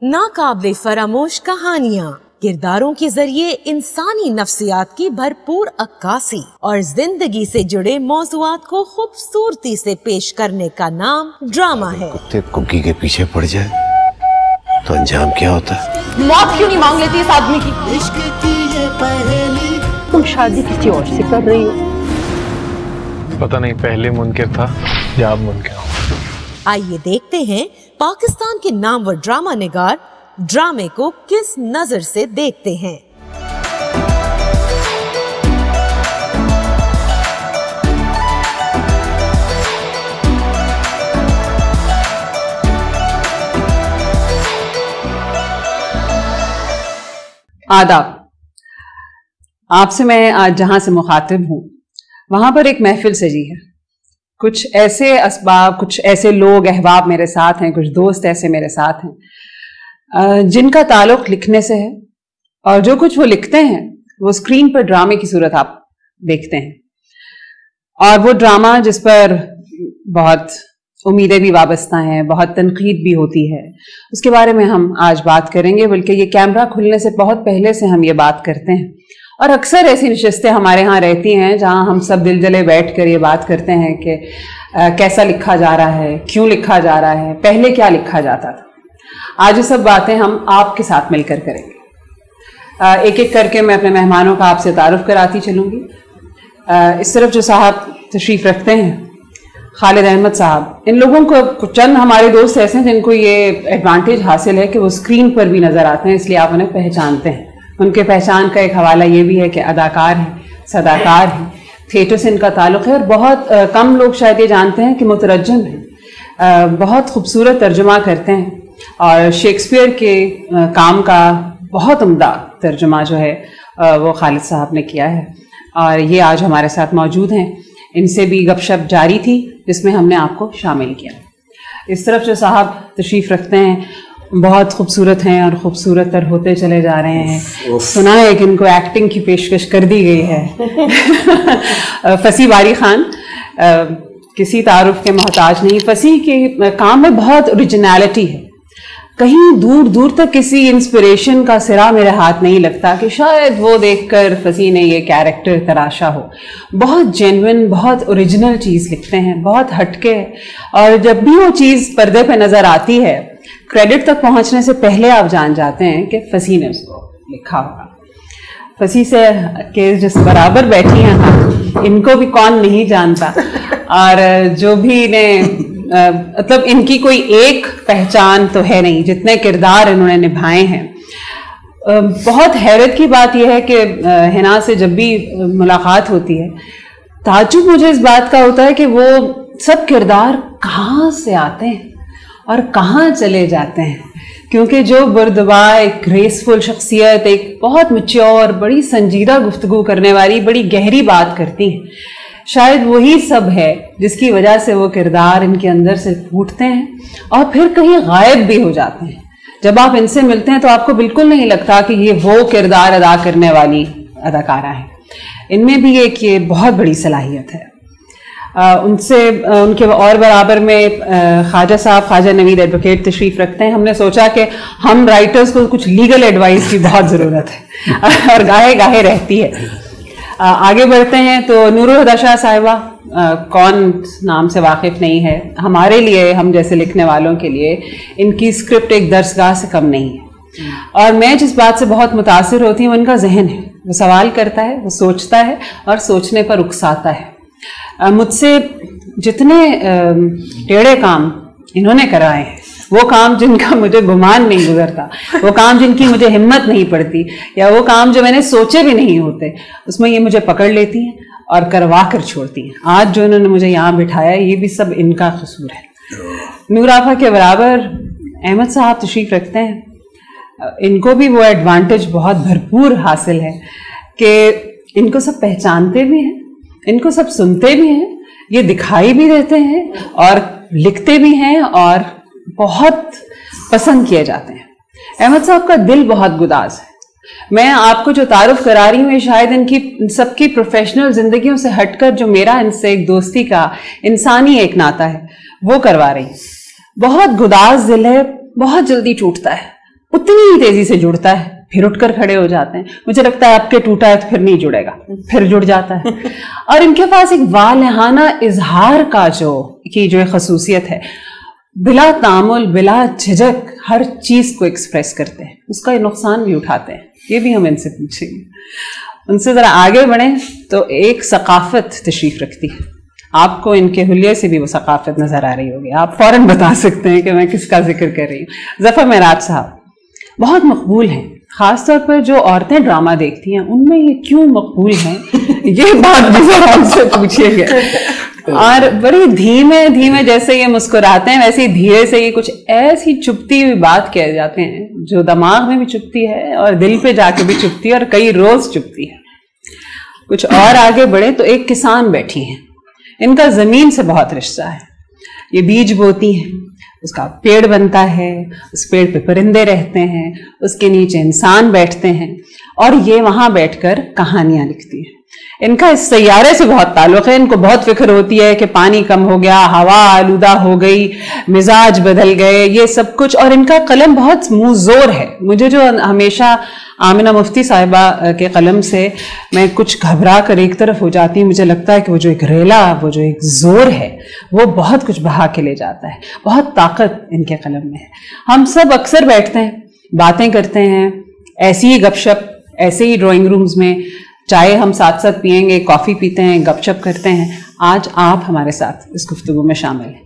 नाकाबिले फरामोश कहानियाँ, किरदारों के जरिए इंसानी नफ्सियात की भरपूर अक्कासी और जिंदगी से जुड़े मौज़ूआत को खूबसूरती से पेश करने का नाम ड्रामा है। कुत्ते कुकी के पीछे पड़ जाए तो अंजाम क्या होता है? मौत क्यों नहीं मांग लेती इस आदमी की? इश्क की ये पहेली। तुम शादी किसी और से कर रही हो? पता नहीं पहले मुनकिर था या अब मुनकिर। आइए देखते हैं पाकिस्तान के नामवर ड्रामा निगार ड्रामे को किस नजर से देखते हैं। आदाब। आपसे मैं आज जहां से मुखातिब हूं वहां पर एक महफिल सजी है। कुछ ऐसे असबाब, कुछ ऐसे लोग अहबाब मेरे साथ हैं, कुछ दोस्त ऐसे मेरे साथ हैं जिनका ताल्लुक लिखने से है, और जो कुछ वो लिखते हैं वो स्क्रीन पर ड्रामे की सूरत आप देखते हैं। और वो ड्रामा जिस पर बहुत उम्मीदें भी वाबस्ता हैं, बहुत तनकीद भी होती है, उसके बारे में हम आज बात करेंगे। बल्कि ये कैमरा खुलने से बहुत पहले से हम ये बात करते हैं, और अक्सर ऐसी नशिस्तें हमारे यहाँ रहती हैं जहाँ हम सब दिल जले बैठ कर ये बात करते हैं कि कैसा लिखा जा रहा है, क्यों लिखा जा रहा है, पहले क्या लिखा जाता था। आज ये सब बातें हम आपके साथ मिलकर करेंगे। एक एक करके मैं अपने मेहमानों का आपसे तारुफ कराती चलूँगी। इस तरफ जो साहब तशरीफ़ रखते हैं, खालिद अहमद साहब, इन लोगों को चंद हमारे दोस्त ऐसे हैं जिनको ये एडवांटेज हासिल है कि वो स्क्रीन पर भी नज़र आते हैं, इसलिए आप उन्हें पहचानते हैं। उनके पहचान का एक हवाला ये भी है कि अदाकार हैं, सदाकार हैं, थिएटर से इनका ताल्लुक़ है, और बहुत कम लोग शायद ये जानते हैं कि मुतरज्जिम हैं, बहुत खूबसूरत तर्जुमा करते हैं, और शेक्सपियर के काम का बहुत उम्दा तर्जुमा जो है वो खालिद साहब ने किया है, और ये आज हमारे साथ मौजूद हैं। इनसे भी गपशप जारी थी जिसमें हमने आपको शामिल किया। इस तरफ जो साहब तशरीफ़ रखते हैं बहुत खूबसूरत हैं और खूबसूरत तर होते चले जा रहे हैं। सुना है कि इनको एक्टिंग की पेशकश कर दी गई है। फसी बारी खान किसी तारुफ के मोहताज नहीं। फसी के काम में बहुत ओरिजिनलिटी है, कहीं दूर दूर तक किसी इंस्पिरेशन का सिरा मेरे हाथ नहीं लगता कि शायद वो देखकर फसी ने ये कैरेक्टर तराशा हो। बहुत जेन्युइन, बहुत ओरिजिनल चीज़ लिखते हैं, बहुत हटके, और जब भी वो चीज़ पर्दे पे नज़र आती है, क्रेडिट तक पहुंचने से पहले आप जान जाते हैं कि फसी ने उसको लिखा होगा। फसी से के जिस बराबर बैठी हैं हाँ, इनको भी कौन नहीं जानता, और जो भी इन्हें मतलब इनकी कोई एक पहचान तो है नहीं, जितने किरदार इन्होंने निभाए हैं। बहुत हैरत की बात यह है कि हिना से जब भी मुलाकात होती है, ताज्जुब मुझे इस बात का होता है कि वो सब किरदार कहाँ से आते हैं और कहाँ चले जाते हैं, क्योंकि जो बुर्दबा, एक ग्रेसफुल शख्सियत, एक बहुत मैच्योर, बड़ी संजीदा गुफ्तगू करने वाली, बड़ी गहरी बात करती हैं, शायद वही सब है जिसकी वजह से वो किरदार इनके अंदर से फूटते हैं और फिर कहीं गायब भी हो जाते हैं। जब आप इनसे मिलते हैं तो आपको बिल्कुल नहीं लगता कि ये वो किरदार अदा करने वाली अदाकारा है। इनमें भी एक ये बहुत बड़ी सलाहियत है। उनसे उनके और बराबर में ख्वाजा साहब, ख्वाजा नवीद एडवोकेट तशरीफ़ रखते हैं। हमने सोचा कि हम राइटर्स को कुछ लीगल एडवाइस की बहुत ज़रूरत है और गाहे गाहे रहती है। आगे बढ़ते हैं तो नूरुल हुदा शाह साहिबा, कौन नाम से वाकिफ़ नहीं है। हमारे लिए, हम जैसे लिखने वालों के लिए इनकी स्क्रिप्ट एक दरसगाह से कम नहीं है, और मैं जिस बात से बहुत मुतासिर होती हूँ उनका जहन है। वो सवाल करता है, वो सोचता है और सोचने पर उकसाता है। मुझसे जितने टेढ़े काम इन्होंने कराए हैं, वो काम जिनका मुझे गुमान नहीं गुजरता, वो काम जिनकी मुझे हिम्मत नहीं पड़ती, या वो काम जो मैंने सोचे भी नहीं होते, उसमें ये मुझे पकड़ लेती हैं और करवा कर छोड़ती हैं। आज जो इन्होंने मुझे यहाँ बिठाया, ये भी सब इनका कसूर है। नूर आफा के बराबर अहमद साहब तशरीफ़ रखते हैं। इनको भी वो एडवांटेज बहुत भरपूर हासिल है कि इनको सब पहचानते भी हैं, इनको सब सुनते भी हैं, ये दिखाई भी देते हैं और लिखते भी हैं और बहुत पसंद किए जाते हैं। अहमद साहब का दिल बहुत गुदाज है। मैं आपको जो तारुफ करा रही हूँ, शायद इनकी सबकी प्रोफेशनल जिंदगियों से हटकर जो मेरा इनसे एक दोस्ती का इंसानी एक नाता है वो करवा रही हूँ। बहुत गुदाज दिल है, बहुत जल्दी टूटता है, उतनी ही तेजी से जुड़ता है, फिर उठकर खड़े हो जाते हैं। मुझे लगता है अब के टूटा है तो फिर नहीं जुड़ेगा, फिर जुड़ जाता है। और इनके पास एक वालहाना इजहार का जो एक खसूसियत है, बिला तामुल बिला झिझक हर चीज को एक्सप्रेस करते हैं, उसका ये नुकसान भी उठाते हैं। ये भी हम इनसे पूछेंगे। उनसे जरा आगे बढ़े तो एक सकाफत तशरीफ रखती है, आपको इनके हुलिये से भी वो सकाफत नजर आ रही होगी, आप फौरन बता सकते हैं कि मैं किसका जिक्र कर रही हूँ। ज़फ़र मेराज साहब बहुत मकबूल हैं, खासतौर पर जो औरतें ड्रामा देखती हैं उनमें ये क्यों मकबूल हैं, ये बात भी जरा उनसे पूछिएगा। और बड़ी धीमे धीमे जैसे ये मुस्कुराते हैं वैसे ही धीरे से ये कुछ ऐसी चुभती हुई बात कह जाते हैं जो दिमाग में भी चुभती है और दिल पे जाके भी चुभती है और कई रोज चुभती है। कुछ और आगे बढ़े तो एक किसान बैठी हैं, इनका जमीन से बहुत रिश्ता है। ये बीज बोती हैं, उसका पेड़ बनता है, उस पेड़ पे परिंदे रहते हैं, उसके नीचे इंसान बैठते हैं और ये वहां बैठकर कहानियां लिखती हैं। इनका इस सैयारे से बहुत ताल्लुक है, इनको बहुत फिक्र होती है कि पानी कम हो गया, हवा आलूदा हो गई, मिजाज बदल गए, ये सब कुछ। और इनका कलम बहुत मुंहजोर है। मुझे जो हमेशा आमिना मुफ्ती साहिबा के कलम से मैं कुछ घबरा कर एक तरफ हो जाती हूँ, मुझे लगता है कि वो जो एक रेला, वो जो एक जोर है, वो बहुत कुछ बहा के ले जाता है, बहुत ताकत इनके कलम में है। हम सब अक्सर बैठते हैं, बातें करते हैं, ऐसी ही गपशप, ऐसे ही ड्राइंग रूम्स में चाय हम साथ साथ पियेंगे, कॉफ़ी पीते हैं, गपशप करते हैं। आज आप हमारे साथ इस गुफ्तगू में शामिल हैं।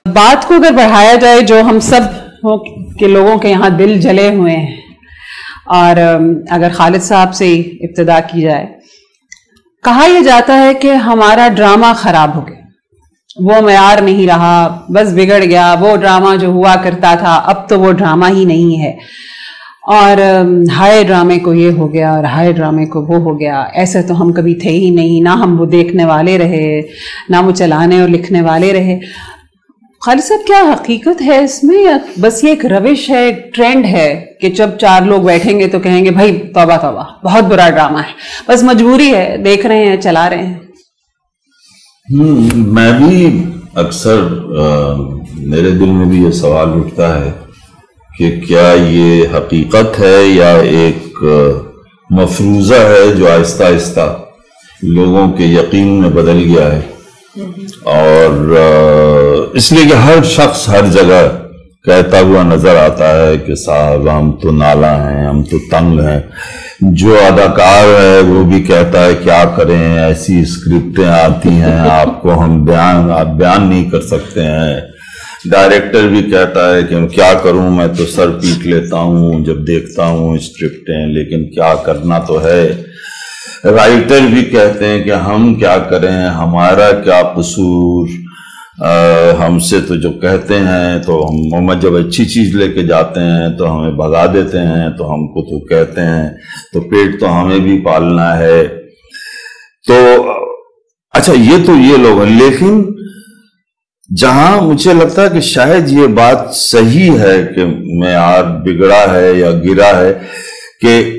बात को अगर बढ़ाया जाए, जो हम सब के लोगों के यहाँ दिल जले हुए हैं, और अगर खालिद साहब से ही इब्तिदा की जाए, कहा यह जाता है कि हमारा ड्रामा खराब हो गया, वो मयार नहीं रहा, बस बिगड़ गया, वो ड्रामा जो हुआ करता था अब तो वो ड्रामा ही नहीं है, और हाय ड्रामे को ये हो गया और हाय ड्रामे को वो हो गया, ऐसे तो हम कभी थे ही नहीं, ना हम वो देखने वाले रहे, ना वो चलाने और लिखने वाले रहे। खालिद साहब, क्या हकीकत है इसमें, या बस ये एक रविश है, एक ट्रेंड है कि जब चार लोग बैठेंगे तो कहेंगे भाई तौबा तौबा, बहुत बुरा ड्रामा है, बस मजबूरी है, देख रहे हैं, चला रहे हैं? मैं भी अक्सर मेरे दिल में भी ये सवाल उठता है कि क्या ये हकीकत है या एक मफरूज़ा है जो आहिस्ता आहिस्ता लोगों के यकीन में बदल गया है। और इसलिए कि हर शख्स हर जगह कहता हुआ नजर आता है कि साहब हम तो नाला हैं, हम तो तंग हैं। जो अदाकार है वो भी कहता है क्या करें, ऐसी स्क्रिप्टें आती हैं, आपको हम आप बयान नहीं कर सकते हैं। डायरेक्टर भी कहता है कि क्या करूं, मैं तो सर पीट लेता हूं जब देखता हूं स्क्रिप्टें, लेकिन क्या करना तो है। राइटर भी कहते हैं कि हम क्या करें, हमारा क्या कसूर, हमसे तो जो कहते हैं तो हम जब अच्छी चीज लेके जाते हैं तो हमें भगा देते हैं, तो हमको तो कहते हैं तो पेट तो हमें भी पालना है। तो अच्छा ये लोग हैं, लेकिन जहां मुझे लगता है कि शायद ये बात सही है कि मेयार बिगड़ा है या गिरा है, कि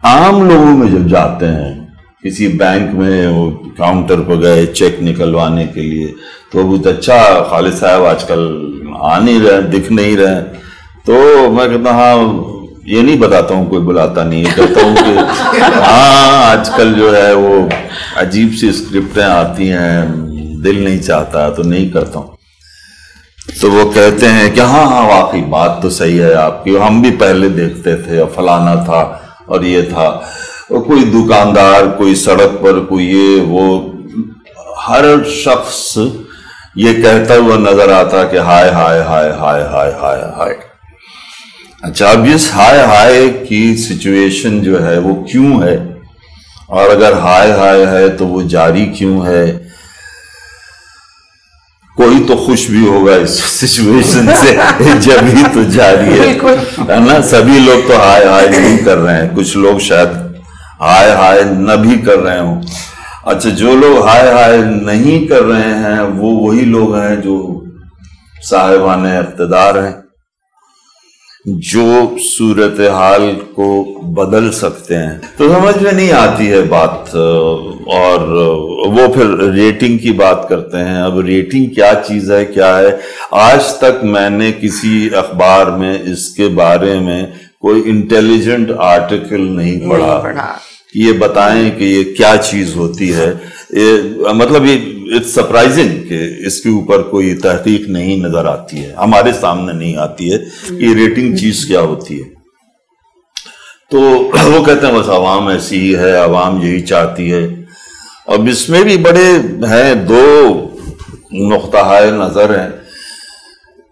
आम लोगों में जब जाते हैं किसी बैंक में, वो काउंटर पर गए चेक निकलवाने के लिए, तो बहुत अच्छा खालिद साहब आजकल आ नहीं रहे, दिख नहीं रहे, तो मैं कहता हाँ, ये नहीं बताता हूँ, कोई बुलाता नहीं, कहता हूँ कि हाँ आजकल जो है वो अजीब सी स्क्रिप्टें आती हैं, दिल नहीं चाहता तो नहीं करता हूँ। तो वो कहते हैं कि हाँ हाँ वाकई बात तो सही है आपकी, हम भी पहले देखते थे और फलाना था और ये था। और कोई दुकानदार, कोई सड़क पर, कोई ये वो, हर शख्स ये कहता हुआ नजर आता कि हाय हाय हाय हाय हाय हाय हाय। अच्छा, अब इस हाय हाय की सिचुएशन जो है वो क्यों है, और अगर हाय हाय है तो वो जारी क्यों है? कोई तो खुश भी होगा इस सिचुएशन से जब ही तो जारी है ना। सभी लोग तो हाय हाय नहीं कर रहे हैं, कुछ लोग शायद ہائے ہائے نہ بھی کر رہے ہوں. اچھا جو لوگ ہائے ہائے نہیں کر رہے ہیں وہ وہی لوگ ہیں جو صاحبان اقتدار ہیں، جو صورتحال کو بدل سکتے ہیں. تو سمجھ میں نہیں آتی ہے بات، اور وہ پھر ریٹنگ کی بات کرتے ہیں. اب ریٹنگ کیا چیز ہے کیا ہے؟ آج تک میں نے کسی اخبار میں اس کے بارے میں کوئی انٹیلیجنٹ آرٹیکل نہیں پڑھا کہ یہ بتائیں کہ یہ کیا چیز ہوتی ہے. مطلب یہ اٹس سرپرائزنگ کہ اس کے اوپر کوئی تحقیق نہیں نظر آتی ہے، ہمارے سامنے نہیں آتی ہے کہ یہ ریٹنگ چیز کیا ہوتی ہے. تو وہ کہتے ہیں بس عوام ایسی ہی ہے، عوام یہی چاہتی ہے. اب اس میں بھی بڑے ہیں، دو نقطہ نظر ہیں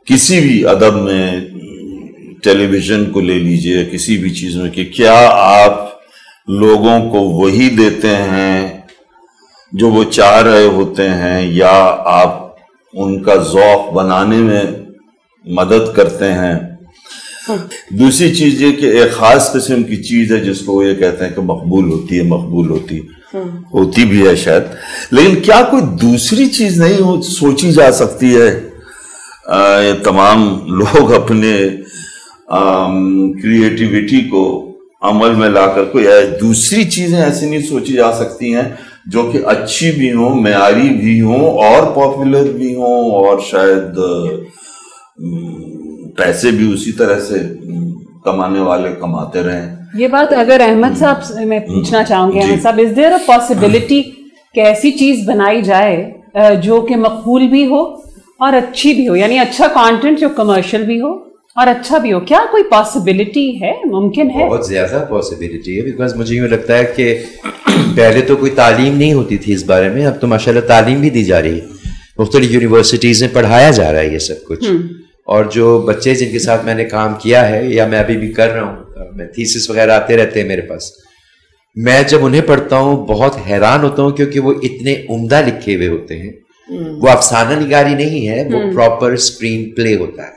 کسی بھی ادب میں، ٹیلی ویژن کو لے لیجئے، کسی بھی چیز میں، کہ کیا آپ لوگوں کو وہی دیتے ہیں جو وہ چاہ رہے ہوتے ہیں، یا آپ ان کا ذوق بنانے میں مدد کرتے ہیں. دوسری چیز یہ کہ ایک خاص قسم کی چیز ہے جس کو وہ یہ کہتے ہیں کہ مقبول ہوتی ہے، مقبول ہوتی بھی ہے شاید، لیکن کیا کوئی دوسری چیز نہیں سوچی جا سکتی ہے؟ یہ تمام لوگ اپنے کریٹیویٹی کو عمل میں لا کر کوئی دوسری چیزیں ایسی نہیں سوچی جا سکتی ہیں جو کہ اچھی بھی ہوں، معیاری بھی ہوں، اور پاپولر بھی ہوں، اور شاید پیسے بھی اسی طرح سے کمانے والے کماتے رہیں. یہ بات اگر احمد صاحب سے میں پوچھنا چاہوں گی، احمد صاحب، از دیر اے پاسبلٹی کہ ایسی چیز بنائی جائے جو کہ مقبول بھی ہو اور اچھی بھی ہو، یعنی اچھا کانٹینٹ جو کمرشل بھی ہو اور اچھا بھی ہو؟ کیا کوئی پاسبلٹی ہے؟ ممکن ہے؟ بہت زیادہ پاسبلٹی ہے، بیکاز مجھے یوں لگتا ہے کہ پہلے تو کوئی تعلیم نہیں ہوتی تھی اس بارے میں، اب تو ماشاءاللہ تعلیم بھی دی جا رہی ہے، مختلف یونیورسٹیز میں پڑھایا جا رہا ہے یہ سب کچھ. اور جو بچے جن کے ساتھ میں نے کام کیا ہے یا میں ابھی بھی کر رہا ہوں، میں تھیسس وغیرہ آتے رہتے ہیں میرے پاس، میں جب انہیں پڑھتا ہوں بہت حیران ہوتا ہوں، کیونکہ وہ اتنے عمدہ لکھے ہوئے ہوتے ہیں. وہ افسانہ نگاری نہیں ہے، وہ پراپر اسکرین پلے ہوتا ہے.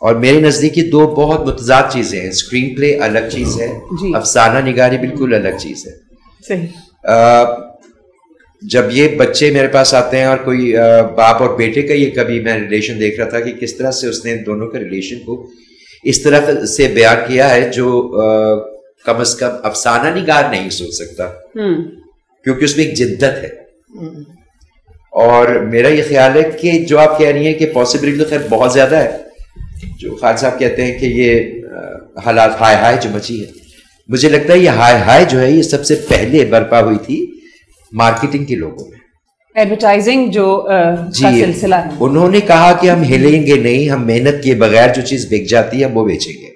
اور میرے نزدیک یہ دو بہت متضاد چیزیں ہیں. اسکرین پلے الگ چیز ہے، افسانہ نگاری بالکل الگ چیز ہے. صحیح. جب یہ بچے میرے پاس آتے ہیں اور کوئی باپ اور بیٹے کا یہ کبھی میں ریلیشن دیکھ رہا تھا کہ کس طرح سے اس نے دونوں کے ریلیشن کو اس طرح سے بیان کیا ہے جو کم از کم افسانہ نگار نہیں سوچ سکتا، کیونکہ اس میں ایک جدت ہے. اور میرا یہ خیال ہے کہ جو آپ کہہ رہی ہیں کہ پاسبلٹی تو خیر بہت زیادہ ہے. جو خالد صاحب کہتے ہیں کہ یہ حالات ہائے ہائے جو مچی ہے، مجھے لگتا ہے یہ ہائے ہائے جو ہے یہ سب سے پہلے برپا ہوئی تھی مارکیٹنگ کے لوگوں میں، ایڈورٹائزنگ جو سلسلہ ہے. انہوں نے کہا کہ ہم ہلیں گے نہیں، ہم محنت کیے بغیر جو چیز بک جاتی ہے ہم وہ بیچیں گے.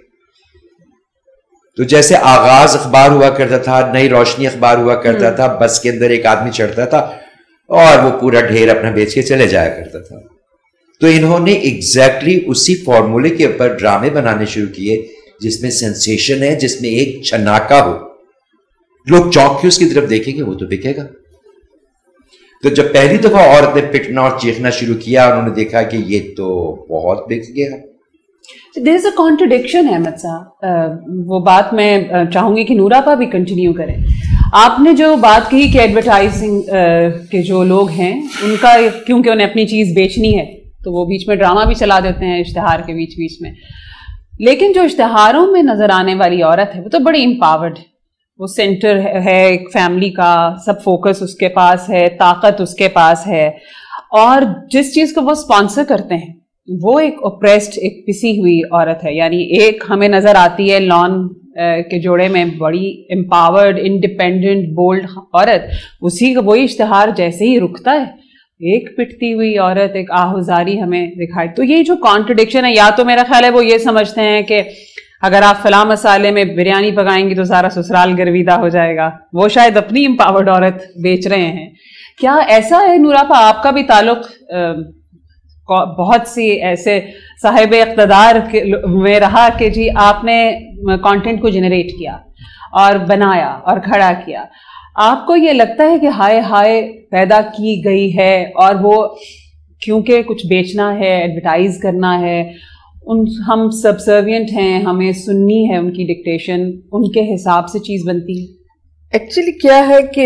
تو جیسے آغاز اخبار ہوا کرتا تھا، نئی روشنی اخبار ہوا کرتا تھا، بس کے اندر ایک آدمی چڑھتا تھا اور وہ پورا ڈھیر اپنا بیچ کے چلے جایا کرتا تھا. تو انہوں نے ایگزیکٹلی اسی فارمولے کے اوپر ڈرامے بنانے شروع کیے جس میں سینسیشن ہے، جس میں ایک چھناکا ہو، لوگ چونک کے اس کی طرف دیکھیں گے، وہ تو بکے گا. تو جب پہلی دفعہ عورت نے پٹنا اور چیخنا شروع کیا، انہوں نے دیکھا کہ یہ تو بہت بک گیا. دیر از اے کانٹرڈکشن احمد صاحب. وہ بات میں چاہوں گی کہ نورا پا بھی کنٹینیو کریں. آپ نے جو بات کہی کہ ایڈورٹائزنگ کے جو لوگ ہیں ان کا کیونکہ انہیں اپنی چیز بیچنی ہے تو وہ بیچ میں ڈرامہ بھی چلا دیتے ہیں اشتہار کے بیچ میں. لیکن جو اشتہاروں میں نظر آنے والی عورت ہے وہ تو بڑی امپاورڈ ہے. وہ سینٹر ہے ایک فیملی کا، سب فوکس اس کے پاس ہے، طاقت اس کے پاس ہے، اور جس چیز کو وہ اسپانسر کرتے ہیں وہ ایک اوپریسڈ، ایک پسی ہوئی عورت ہے. یعنی ایک ہمیں نظر آتی ہے لان کے جوڑے میں بڑی امپاورڈ، انڈیپینڈنٹ، بولڈ عورت، اسی کا وہی اشتہار جیسے ہی رکتا ہے ایک پٹتی ہوئی عورت، ایک آہوزاری ہمیں دکھائی. تو یہ جو کانٹرڈکشن ہے، یا تو میرا خیال ہے وہ یہ سمجھتے ہیں کہ اگر آپ فلاں مسالے میں بریانی پکائیں گی تو سارا سسرال گرویدہ ہو جائے گا، وہ شاید اپنی امپاورڈ عورت بیچ رہے ہیں. کیا ایسا ہے نوراپا؟ آپ کا بھی تعلق بہت سی ایسے صاحب اقتدار میں رہا کہ جی آپ نے کانٹینٹ کو جنریٹ کیا اور بنایا اور کھڑا کیا. آپ کو یہ لگتا ہے کہ ہائے ہائے پیدا کی گئی ہے اور وہ کیونکہ کچھ بیچنا ہے، ایڈورٹائز کرنا ہے، ہم سبسروینٹ ہیں، ہمیں سننی ہے ان کی ڈکٹیشن، ان کے حساب سے چیز بنتی ہے؟ ایکچولی کیا ہے کہ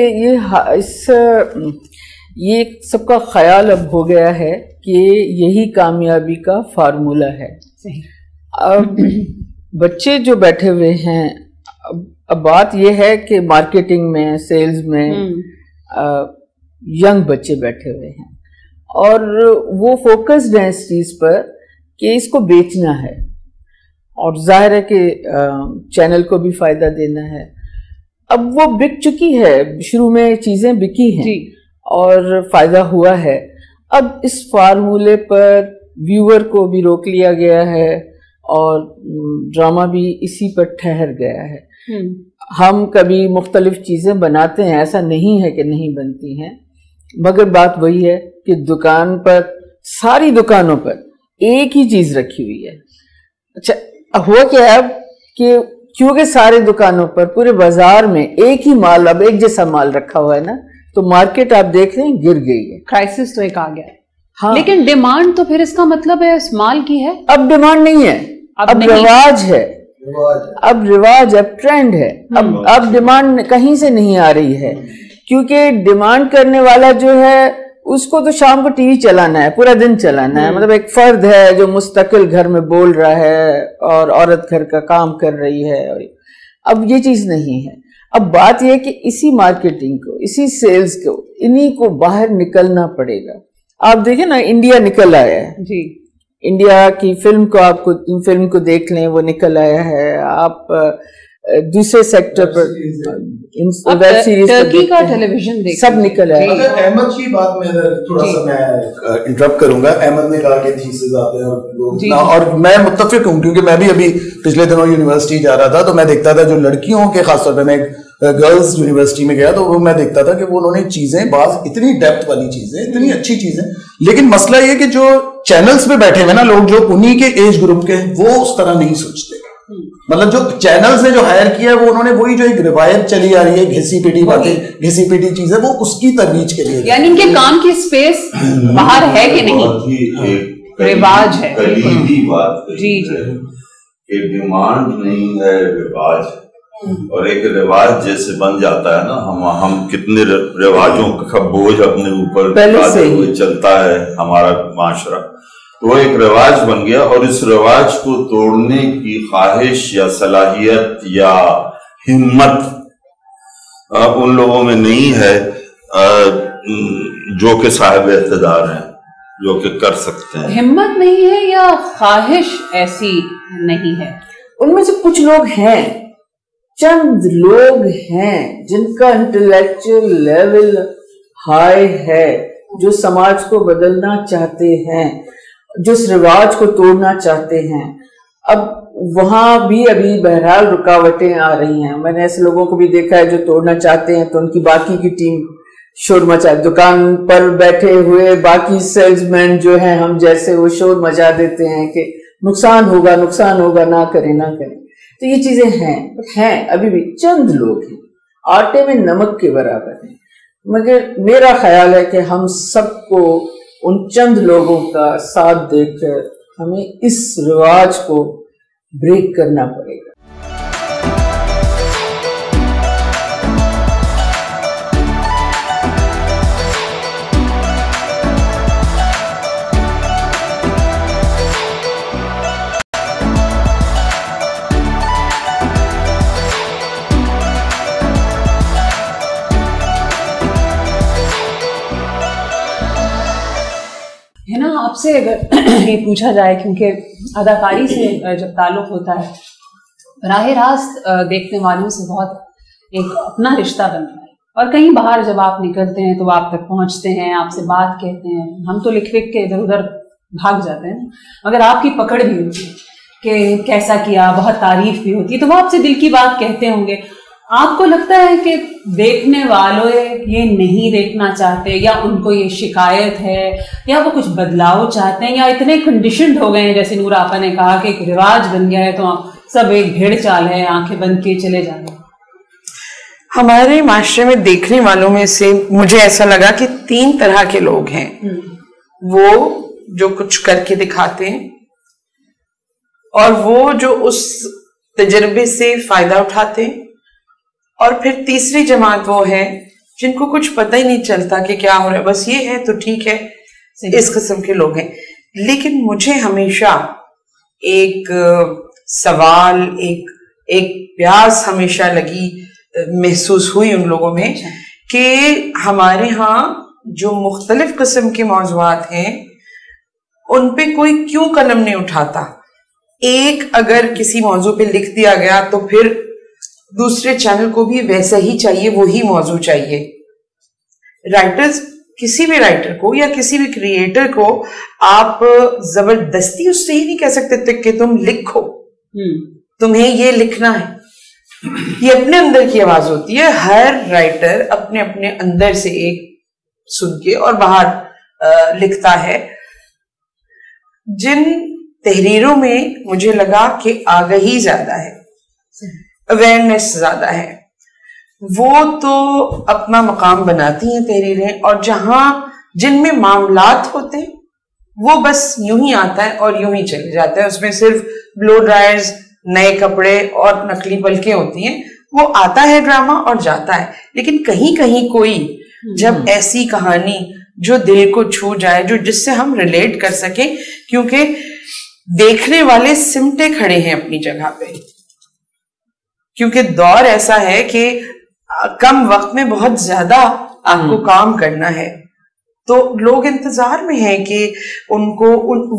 یہ سب کا خیال اب ہو گیا ہے کہ یہی کامیابی کا فارمولہ ہے. اب بچے جو بیٹھے ہوئے ہیں، اب بات یہ ہے کہ مارکیٹنگ میں، سیلز میں ینگ بچے بیٹھے ہوئے ہیں اور وہ فوکسڈ ہیں اس چیز پر کہ اس کو بیچنا ہے، اور ظاہر ہے کہ چینل کو بھی فائدہ دینا ہے. اب وہ بک چکی ہے، شروع میں چیزیں بکی ہیں اور فائدہ ہوا ہے. اب اس فارمولے پر ویور کو بھی روک لیا گیا ہے اور ڈرامہ بھی اسی پر ٹھہر گیا ہے. ہم کبھی مختلف چیزیں بناتے ہیں، ایسا نہیں ہے کہ نہیں بنتی ہیں، مگر بات وہی ہے کہ دکان پر، ساری دکانوں پر ایک ہی چیز رکھی ہوئی ہے. اچھا ہوا کیا ہے اب کہ کیونکہ سارے دکانوں پر، پورے بازار میں ایک ہی مال، اب ایک جیسا مال رکھا ہوا ہے نا، تو مارکیٹ آپ دیکھ رہے ہیں گر گئی ہے. کرائسس تو ایک آ گیا ہے. ہاں لیکن ڈیمانڈ تو پھر اس کا مطلب ہے اس مال کی ہے. اب ڈیمانڈ نہیں ہے، اب رواج ہے، اب رواج، اب ٹرینڈ ہے. اب ڈیمانڈ کہیں سے نہیں آ رہی ہے، کیونکہ ڈیمانڈ کرنے والا جو ہے اس کو تو شام کو ٹی وی چلانا ہے، پورا دن چلانا ہے. مطلب ایک فرد ہے جو مستقل گھر میں بول رہا ہے اور عورت گھر کا کام کر رہی ہے. اب یہ چیز نہیں ہے. اب بات یہ ہے کہ اسی مارکیٹنگ کو، اسی سیلز کو، انہی کو باہر نکلنا پڑے گا. آپ دیکھیں نا، انڈیا نکل آیا ہے جی. انڈیا کی فلم کو، آپ کو فلم کو دیکھ لیں، وہ نکل آیا ہے. آپ دوسرے سیکٹر پر ویب سیریز ٹرکی کا ٹیلی ویژن دیکھ سب نکل آیا. اگر احمد کی بات میں تھوڑا سا میں انٹرپٹ کروں گا. احمد نے کہا کہ تھیسز آتے ہیں اور میں متفق ہوں، کیونکہ میں بھی ابھی پچھلے دنوں یونیورسٹی جا رہا تھا تو میں دیکھتا تھا جو لڑکیوں کے، خاص طور پہ میں گرلز یونیورسٹی میں گیا تو وہ میں دیکھتا تھا کہ وہ انہوں نے چیزیں، بعض اتنی ڈیپتھ والی چیزیں، اتنی اچھی چیزیں، لیکن مسئلہ یہ کہ جو چینلز پہ بیٹھے ہوئے نا لوگ، جو انہی کے ایج گروپ کے، وہ اس طرح نہیں سوچتے. مطلب جو چینلز نے جو ہائر کیا ہے وہ انہوں نے وہی جو ایک روایت چلی آ رہی ہے، گھسی پیٹی باتیں، گھسی پیٹی چیزیں، وہ اس کی ترویج کے لیے، یعنی ان کے کام کی سپیس باہر ہے کہ نہیں، رواج ہے. جی جی، کہ ڈیمانڈ نہیں ہے، رواج. اور ایک رواج جیسے بن جاتا ہے نا، ہم کتنے رواجوں کا بوجھ اپنے اوپر چلتا ہے ہمارا معاشرہ، وہ ایک رواج بن گیا. اور اس رواج کو توڑنے کی خواہش یا صلاحیت یا ہمت ان لوگوں میں نہیں ہے جو کہ صاحب اقتدار ہیں، جو کہ کر سکتے ہیں. ہمت نہیں ہے یا خواہش ایسی نہیں ہے؟ ان میں سے کچھ لوگ ہیں، چند لوگ ہیں جن کا انٹلیکچوئل لیول ہائی ہے، جو سماج کو بدلنا چاہتے ہیں، جو اس رواج کو توڑنا چاہتے ہیں. اب وہاں بھی ابھی بہرحال رکاوٹیں آ رہی ہیں. میں نے ایسے لوگوں کو بھی دیکھا ہے جو توڑنا چاہتے ہیں تو ان کی باقی کی ٹیم شور مچا، دکان پر بیٹھے ہوئے باقی سیلز مین جو ہیں ہم جیسے، وہ شور مچا دیتے ہیں کہ نقصان ہوگا، نقصان ہوگا، نہ کریں نہ کریں. تو یہ چیزیں ہیں ابھی بھی چند لوگ ہیں، آٹے میں نمک کے برابر ہیں. مگر میرا خیال ہے کہ ہم سب کو ان چند لوگوں کا ساتھ دیکھ کر ہمیں اس رواج کو بریک کرنا پڑے گا. ہے نا، آپ سے اگر یہ پوچھا جائے، کیونکہ اداکاری سے جب تعلق ہوتا ہے، براہ راست دیکھنے والوں سے بہت ایک اپنا رشتہ بنتا ہے، اور کہیں باہر جب آپ نکلتے ہیں تو آپ تک پہنچتے ہیں، آپ سے بات کہتے ہیں. ہم تو لکھ کے ادھر ادھر بھاگ جاتے ہیں، مگر آپ کی پکڑ بھی ہوتی ہے کہ کیسا کیا، بہت تعریف بھی ہوتی ہے، تو وہ آپ سے دل کی بات کہتے ہوں گے. آپ کو لگتا ہے کہ دیکھنے والوں یہ نہیں دیکھنا چاہتے، یا ان کو یہ شکایت ہے، یا وہ کچھ بدلاؤ چاہتے ہیں، یا اتنے کنڈیشنڈ ہو گئے ہیں جیسے نور آپا نے کہا کہ ایک رواج بن گیا ہے تو سب ایک بھیڑ چال ہے، آنکھیں بند کے چلے جانا؟ ہمارے معاشرے میں دیکھنے والوں میں سے مجھے ایسا لگا کہ 3 طرح کے لوگ ہیں. وہ جو کچھ کر کے دکھاتے ہیں، اور وہ جو اس تجربے سے فائدہ اٹھاتے ہیں، और फिर तीसरी जमात वो है जिनको कुछ पता ही नहीं चलता कि क्या हो रहा है, बस ये है तो ठीक है, इस किस्म के लोग हैं। लेकिन मुझे हमेशा एक सवाल, एक प्यास हमेशा लगी, महसूस हुई उन लोगों में कि हमारे यहाँ जो मुख्तलिफ किस्म के मौज़ूआत हैं उन पे कोई क्यों कलम नहीं उठाता। एक अगर किसी मौजू पे लिख दिया गया तो फिर दूसरे चैनल को भी वैसा ही चाहिए, वही मौजू चाहिए। राइटर्स, किसी भी राइटर को या किसी भी क्रिएटर को आप जबरदस्ती उससे ही नहीं कह सकते कि तुम लिखो, तुम्हें ये लिखना है। ये अपने अंदर की आवाज होती है। हर राइटर अपने अपने अंदर से एक सुन के और बाहर लिखता है। जिन तहरीरों में मुझे लगा कि आगाही ज्यादा है, अवेयरनेस ज्यादा है, वो तो अपना मकाम बनाती हैं तहरीरें, और जहां जिनमें मामलात होते हैं वो बस यूं ही आता है और यूं ही चले जाता है। उसमें सिर्फ ब्लो ड्रायर्स, नए कपड़े और नकली पलकें होती हैं। वो आता है ड्रामा और जाता है। लेकिन कहीं कहीं कोई जब ऐसी कहानी जो दिल को छू जाए, जो जिससे हम रिलेट कर सके, क्योंकि देखने वाले सिमटे खड़े हैं अपनी जगह पे, क्योंकि दौर ऐसा है कि कम वक्त में बहुत ज्यादा आपको काम करना है, तो लोग इंतजार में हैं कि उनको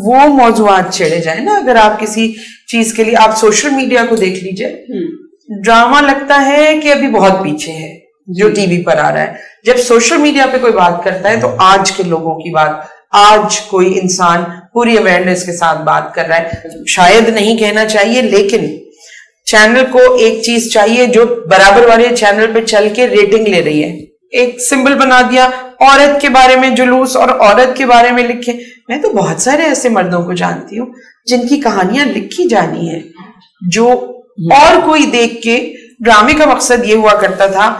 वो मौजूआत छेड़े जाए ना। अगर आप किसी चीज के लिए, आप सोशल मीडिया को देख लीजिए, ड्रामा लगता है कि अभी बहुत पीछे है जो टीवी पर आ रहा है। जब सोशल मीडिया पे कोई बात करता है तो आज के लोगों की बात, आज कोई इंसान पूरी अवेयरनेस के साथ बात कर रहा है। शायद नहीं कहना चाहिए, लेकिन चैनल को एक चीज चाहिए जो बराबर वाले चैनल पे चल के रेटिंग ले रही है। एक सिंबल बना दिया, औरत के बारे में जुलूस और औरत के बारे में लिखे। मैं तो बहुत सारे ऐसे मर्दों को जानती हूँ जिनकी कहानियां लिखी जानी है, जो और कोई देख के, ड्रामे का मकसद ये हुआ करता था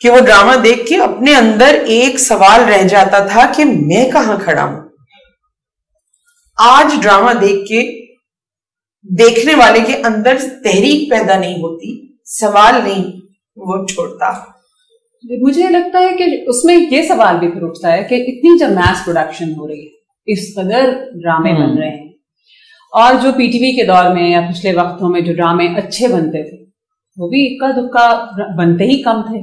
कि वो ड्रामा देख के अपने अंदर एक सवाल रह जाता था कि मैं कहां खड़ा हूं। आज ड्रामा देख के देखने वाले के अंदर तहरीक पैदा नहीं होती, सवाल नहीं वो छोड़ता। मुझे लगता है कि उसमें ये सवाल भी फिर उठता है कि इतनी जब मैस प्रोडक्शन हो रही है, इस कदर ड्रामे बन रहे हैं, और जो पीटीवी के दौर में या पिछले वक्तों में जो ड्रामे अच्छे बनते थे वो भी इक्का दुक्का बनते ही कम थे।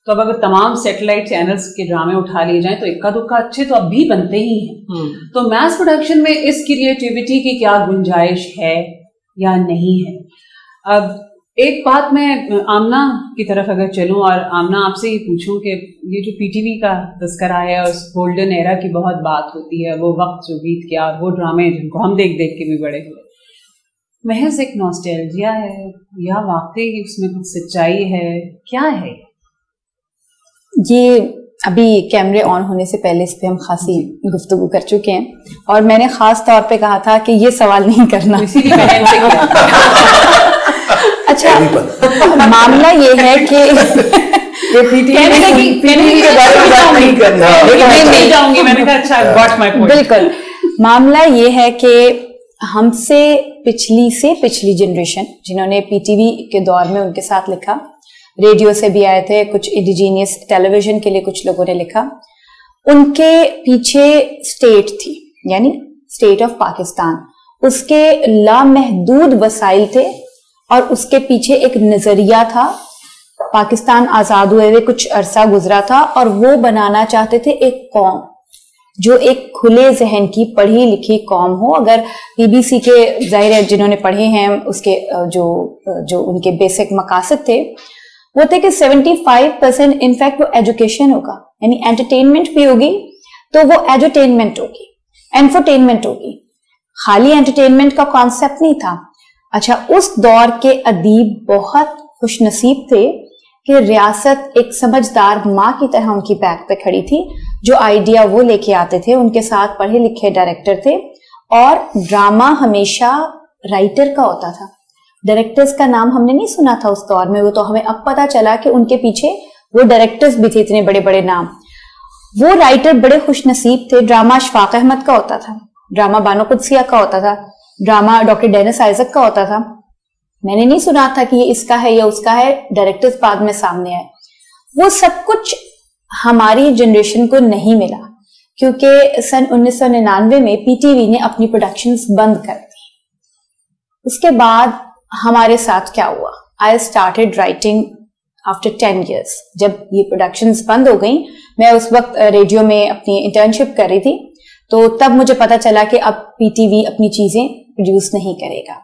तो अब अगर तमाम सैटेलाइट चैनल्स के ड्रामे उठा लिए जाएं तो इक्का दुक्का अच्छे तो अब भी बनते ही हैं। तो मैस प्रोडक्शन में इस क्रिएटिविटी की क्या गुंजाइश है या नहीं है? अब एक बात मैं आमना की तरफ अगर चलूं और आमना आपसे ये पूछूं कि ये जो पीटीवी का तस्करा है और उस गोल्डन एरा की बहुत बात होती है, वो वक्त जो बीत गया और वो ड्रामे जिनको हम देख देख के भी बड़े हुए, महज एक नॉस्टैल्जिया है या वाकई उसमें कुछ सच्चाई है, क्या है? ये अभी कैमरे ऑन होने से पहले इस पे हम खासी गुफ्तगू कर चुके हैं और मैंने खास तौर पे कहा था कि ये सवाल नहीं करना। इसीलिए मैंने इनसे किया। अच्छा, मामला ये है कि बिल्कुल, मामला ये है कि हमसे पिछली जनरेशन जिन्होंने पीटीवी के दौर में उनके साथ लिखा, रेडियो से भी आए थे, कुछ इंडिजीनियस टेलीविजन के लिए कुछ लोगों ने लिखा, उनके पीछे स्टेट थी, यानी स्टेट ऑफ पाकिस्तान, उसके लामहदूद वसाइल थे और उसके पीछे एक नजरिया था। पाकिस्तान आजाद हुए हुए कुछ अरसा गुजरा था और वो बनाना चाहते थे एक कौम जो एक खुले जहन की पढ़ी लिखी कौम हो। अगर बीबीसी के जाहिर है जिन्होंने पढ़े हैं उसके जो उनके बेसिक मकासद थे वो थे कि 75% इनफैक्ट वो एजुकेशन होगा, यानी एंटरटेनमेंट भी होगी तो वो एजुटेनमेंट होगी, एंटरटेनमेंट होगी, खाली एंटरटेनमेंट का कॉन्सेप्ट नहीं था। अच्छा, उस दौर के अदीब बहुत खुशनसीब थे कि रियासत एक समझदार माँ की तरह उनकी बैक पे खड़ी थी। जो आइडिया वो लेके आते थे, उनके साथ पढ़े लिखे डायरेक्टर थे और ड्रामा हमेशा राइटर का होता था। डायरेक्टर्स का नाम हमने नहीं सुना था उस दौर में, वो तो हमें अब पता चला कि उनके पीछे वो डायरेक्टर्स भी थे, इतने बड़े बड़े नाम। वो राइटर बड़े खुशनसीब थे। ड्रामा अशफाक अहमद का होता था, ड्रामा बानो कुदसिया का होता था, ड्रामा डॉक्टर डेनिस आइजक का होता था, मैंने नहीं सुना था कि ये इसका है या उसका है, डायरेक्टर्स बाद में सामने आए। वो सब कुछ हमारी जनरेशन को नहीं मिला, क्योंकि सन 1999 में पीटीवी ने अपनी प्रोडक्शंस बंद कर दी। उसके बाद हमारे साथ क्या हुआ, I started writing after 10 years। जब ये प्रोडक्शंस बंद हो गई, मैं उस वक्त रेडियो में अपनी इंटर्नशिप कर रही थी, तो तब मुझे पता चला कि अब पीटीवी अपनी चीजें प्रोड्यूस नहीं करेगा।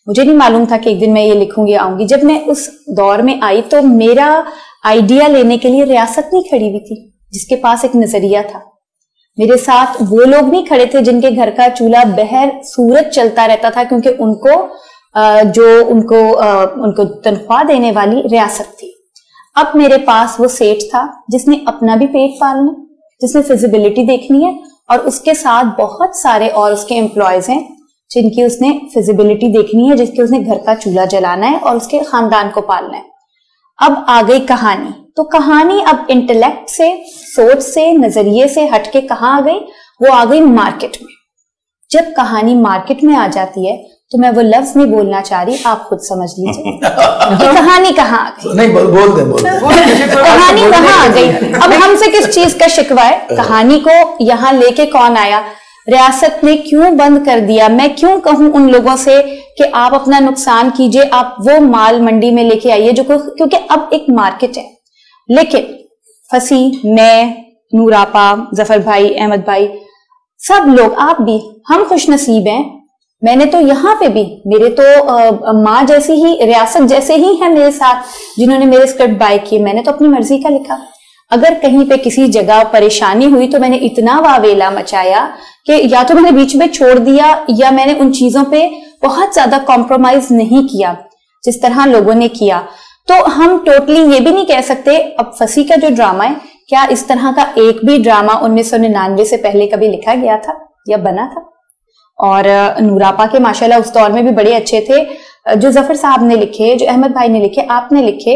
मुझे नहीं मालूम था कि एक दिन मैं ये लिखूंगी, आऊंगी। जब मैं उस दौर में आई तो मेरा आइडिया लेने के लिए रियासत नहीं खड़ी हुई थी, जिसके पास एक नजरिया था। मेरे साथ वो लोग नहीं खड़े थे जिनके घर का चूल्हा बहर सूरज चलता रहता था, क्योंकि उनको तनख्वाह देने वाली रियासत थी। अब मेरे पास वो सेठ था जिसने अपना भी पेट पालना, जिसने फिजिबिलिटी देखनी है, और उसके साथ बहुत सारे और उसके एम्प्लॉयज हैं जिनकी उसने फिजिबिलिटी देखनी है, जिसके उसने घर का चूल्हा जलाना है और उसके खानदान को पालना है। अब आ गई कहानी, तो कहानी अब इंटेलेक्ट से, सोच से, नजरिए से हटके कहाँ आ गई, वो आ गई मार्केट में। जब कहानी मार्केट में आ जाती है तो मैं वो लफ्ज नहीं बोलना चाह रही, आप खुद समझ लीजिए कि कहानी कहाँ आ गई। नहीं, बोल दे। कहानी कहाँ आ गई? अब हमसे किस चीज का शिकवा है? कहानी को यहाँ लेके कौन आया? रियासत ने क्यों बंद कर दिया? मैं क्यों कहूं उन लोगों से कि आप अपना नुकसान कीजिए, आप वो माल मंडी में लेके आइए जो, क्योंकि अब एक मार्केट है। लेकिन फंसी मैं, नूरापा, जफर भाई, अहमद भाई, सब लोग, आप भी, हम खुशनसीब हैं। मैंने तो यहाँ पे भी, मेरे तो माँ जैसी ही, रियासत जैसे ही है मेरे साथ, जिन्होंने मेरे स्क्रिप्ट बाय किए। मैंने तो अपनी मर्जी का लिखा। अगर कहीं पे किसी जगह परेशानी हुई तो मैंने इतना वावेला मचाया कि या तो मैंने बीच में छोड़ दिया या मैंने उन चीजों पे बहुत ज्यादा कॉम्प्रोमाइज नहीं किया जिस तरह लोगों ने किया। तो हम टोटली ये भी नहीं कह सकते। अब फंसी का जो ड्रामा है, क्या इस तरह का एक भी ड्रामा 1999 से पहले कभी लिखा गया था या बना था? और नूरापा के माशाल्लाह उस दौर में भी बड़े अच्छे थे, जो जफर साहब ने लिखे, जो अहमद भाई ने लिखे, आपने लिखे।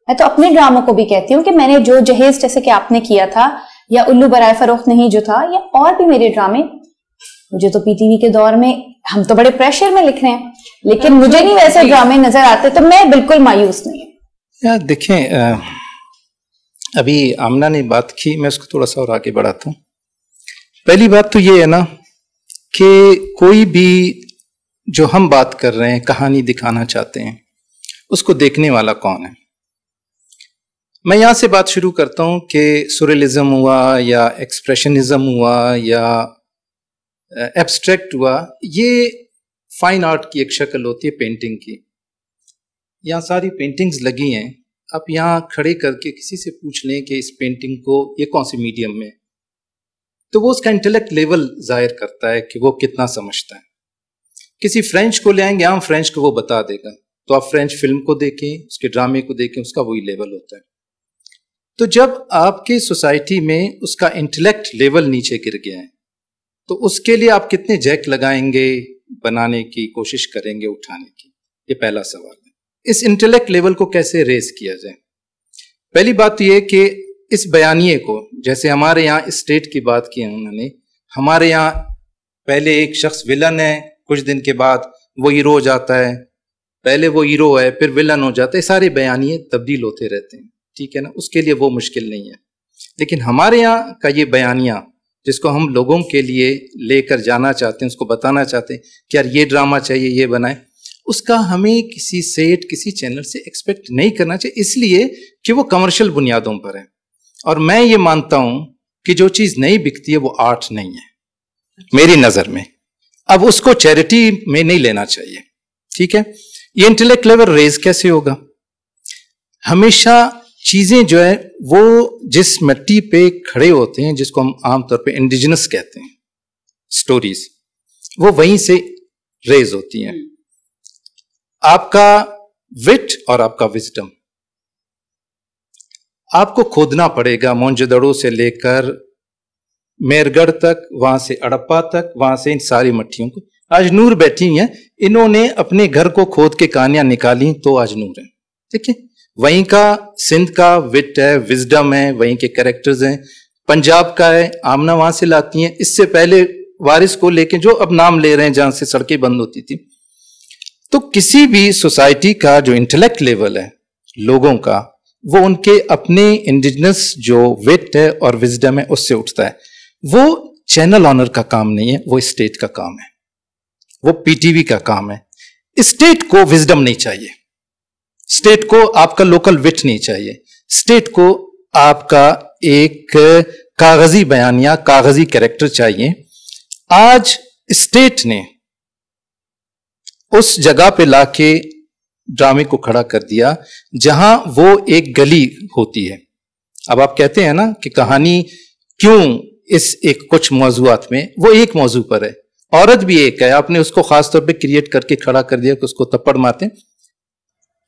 मैं तो अपने ड्रामों को भी कहती हूँ कि मैंने जो जहेज जैसे कि आपने किया था, या उल्लू बराए फरोख्त नहीं जो था, या और भी मेरे ड्रामे, मुझे तो पीटीवी के दौर में हम तो बड़े प्रेशर में लिख रहे हैं, लेकिन मुझे नहीं वैसे ड्रामे नजर आते, तो मैं बिल्कुल मायूस नहीं हूँ। यार देखें, अभी आमना ने बात की, मैं उसको थोड़ा सा और आगे बढ़ाता हूँ। पहली बात तो ये है ना कि कोई भी जो हम बात कर रहे हैं, कहानी दिखाना चाहते हैं, उसको देखने वाला कौन है? मैं यहाँ से बात शुरू करता हूँ कि सुरेलिज्म हुआ या एक्सप्रेशनिज्म हुआ या एब्स्ट्रैक्ट हुआ, ये फाइन आर्ट की एक शक्ल होती है, पेंटिंग की। यहाँ सारी पेंटिंग्स लगी हैं, आप यहाँ खड़े करके किसी से पूछ लें कि इस पेंटिंग को ये कौन सी मीडियम में, तो वो उसका इंटेलेक्ट लेवल जाहिर करता है कि वो कितना समझता है। किसी फ्रेंच को ले आएंगे, हम फ्रेंच को वो बता देगा, तो आप फ्रेंच फिल्म को देखें, उसके ड्रामे को देखें, उसका वही लेवल होता है। तो जब आपके सोसाइटी में उसका इंटेलेक्ट लेवल नीचे गिर गया है, तो उसके लिए आप कितने जैक लगाएंगे, बनाने की कोशिश करेंगे, उठाने की? ये पहला सवाल है। इस इंटेलेक्ट लेवल को कैसे रेस किया जाए? पहली बात तो ये कि इस बयानिए को, जैसे हमारे यहाँ स्टेट की बात की है उन्होंने, हमारे यहाँ पहले एक शख्स विलन है, कुछ दिन के बाद वो हीरो हो जाता है, पहले वो हीरो है फिर विलन हो जाता है, सारे बयानिए तब्दील होते रहते हैं, ठीक है ना। उसके लिए वो मुश्किल नहीं है। लेकिन हमारे यहाँ का ये बयानिया, जिसको हम लोगों के लिए लेकर जाना चाहते हैं, उसको बताना चाहते हैं कि यार ये ड्रामा चाहिए, ये बनाए, उसका हमें किसी सेट, किसी चैनल से एक्सपेक्ट नहीं करना चाहिए, इसलिए कि वो कमर्शियल बुनियादों पर है। और मैं ये मानता हूं कि जो चीज नहीं बिकती है वो आर्ट नहीं है मेरी नजर में। अब उसको चैरिटी में नहीं लेना चाहिए, ठीक है। ये इंटेलेक्ट लेवल रेज कैसे होगा? हमेशा चीजें जो है वो जिस मिट्टी पे खड़े होते हैं, जिसको हम आमतौर पे इंडिजिनस कहते हैं, स्टोरीज, वो वहीं से रेज होती हैं। आपका विट और आपका विजडम आपको खोदना पड़ेगा, मोहनजोदड़ो से लेकर मेरगढ़ तक, वहां से अड़प्पा तक, वहां से इन सारी मट्टियों को। आज नूर बैठी हैं, इन्होंने अपने घर को खोद के कहानियां निकाली तो आज नूर है, ठीक है। वहीं का सिंध का विट है, विजडम है, वहीं के कैरेक्टर्स हैं। पंजाब का है, आमना वहां से लाती हैं, इससे पहले वारिस को लेके जो अब नाम ले रहे हैं, जहां से सड़कें बंद होती थी। तो किसी भी सोसाइटी का जो इंटेलेक्ट लेवल है लोगों का, वो उनके अपने इंडिजिनस जो विट है और विजडम है उससे उठता है। वो चैनल ऑनर का काम नहीं है, वो स्टेट का काम है, वो पीटीवी का काम है। स्टेट को विजडम नहीं चाहिए, स्टेट को आपका लोकल विट नहीं चाहिए, स्टेट को आपका एक कागजी बयानिया, कागजी कैरेक्टर चाहिए। आज स्टेट ने उस जगह पे लाके ड्रामे को खड़ा कर दिया जहां वो एक गली होती है। अब आप कहते हैं ना कि कहानी क्यों इस एक कुछ मौजूआत में, वो एक मौजू पर है, औरत भी एक है, आपने उसको खास तौर पे क्रिएट करके खड़ा कर दिया कि उसको थप्पड़ मारते हैं।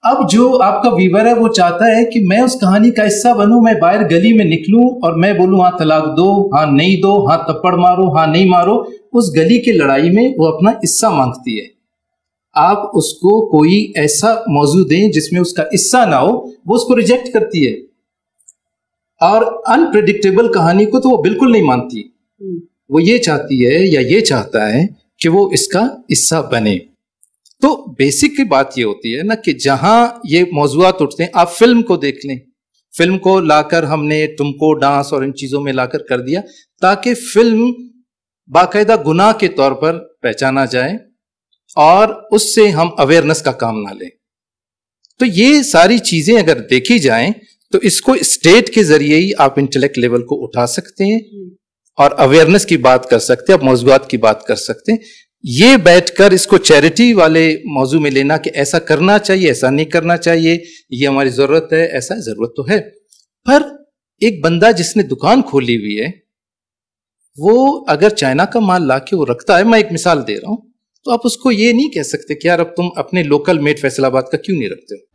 अब जो आपका व्यूअर है वो चाहता है कि मैं उस कहानी का हिस्सा बनूं, मैं बाहर गली में निकलूं और मैं बोलूं हाँ तलाक दो, हाँ नहीं दो, हाँ थप्पड़ मारो, हाँ नहीं मारो। उस गली की लड़ाई में वो अपना हिस्सा मांगती है। आप उसको कोई ऐसा मौजू दें जिसमें उसका हिस्सा ना हो, वो उसको रिजेक्ट करती है। और अनप्रेडिक्टेबल कहानी को तो वो बिल्कुल नहीं मानती, वो ये चाहती है या ये चाहता है कि वो इसका हिस्सा बने। तो बेसिक की बात ये होती है ना कि जहां ये मौजूआत उठते हैं, आप फिल्म को देख लें, फिल्म को लाकर हमने तुमको डांस और इन चीजों में लाकर कर दिया ताकि फिल्म बाकायदा गुनाह के तौर पर पहचाना जाए और उससे हम अवेयरनेस का काम ना लें। तो ये सारी चीजें अगर देखी जाएं तो इसको स्टेट के जरिए ही आप इंटेलेक्ट लेवल को उठा सकते हैं और अवेयरनेस की बात कर सकते हैं, आप मौजूआत की बात कर सकते हैं। ये बैठकर इसको चैरिटी वाले मौजू में लेना कि ऐसा करना चाहिए, ऐसा नहीं करना चाहिए, ये हमारी जरूरत है, ऐसा जरूरत तो है। पर एक बंदा जिसने दुकान खोली हुई है, वो अगर चाइना का माल लाके वो रखता है, मैं एक मिसाल दे रहा हूं, तो आप उसको ये नहीं कह सकते कि यार अब तुम अपने लोकल मेड फैसलाबाद का क्यों नहीं रखते हो।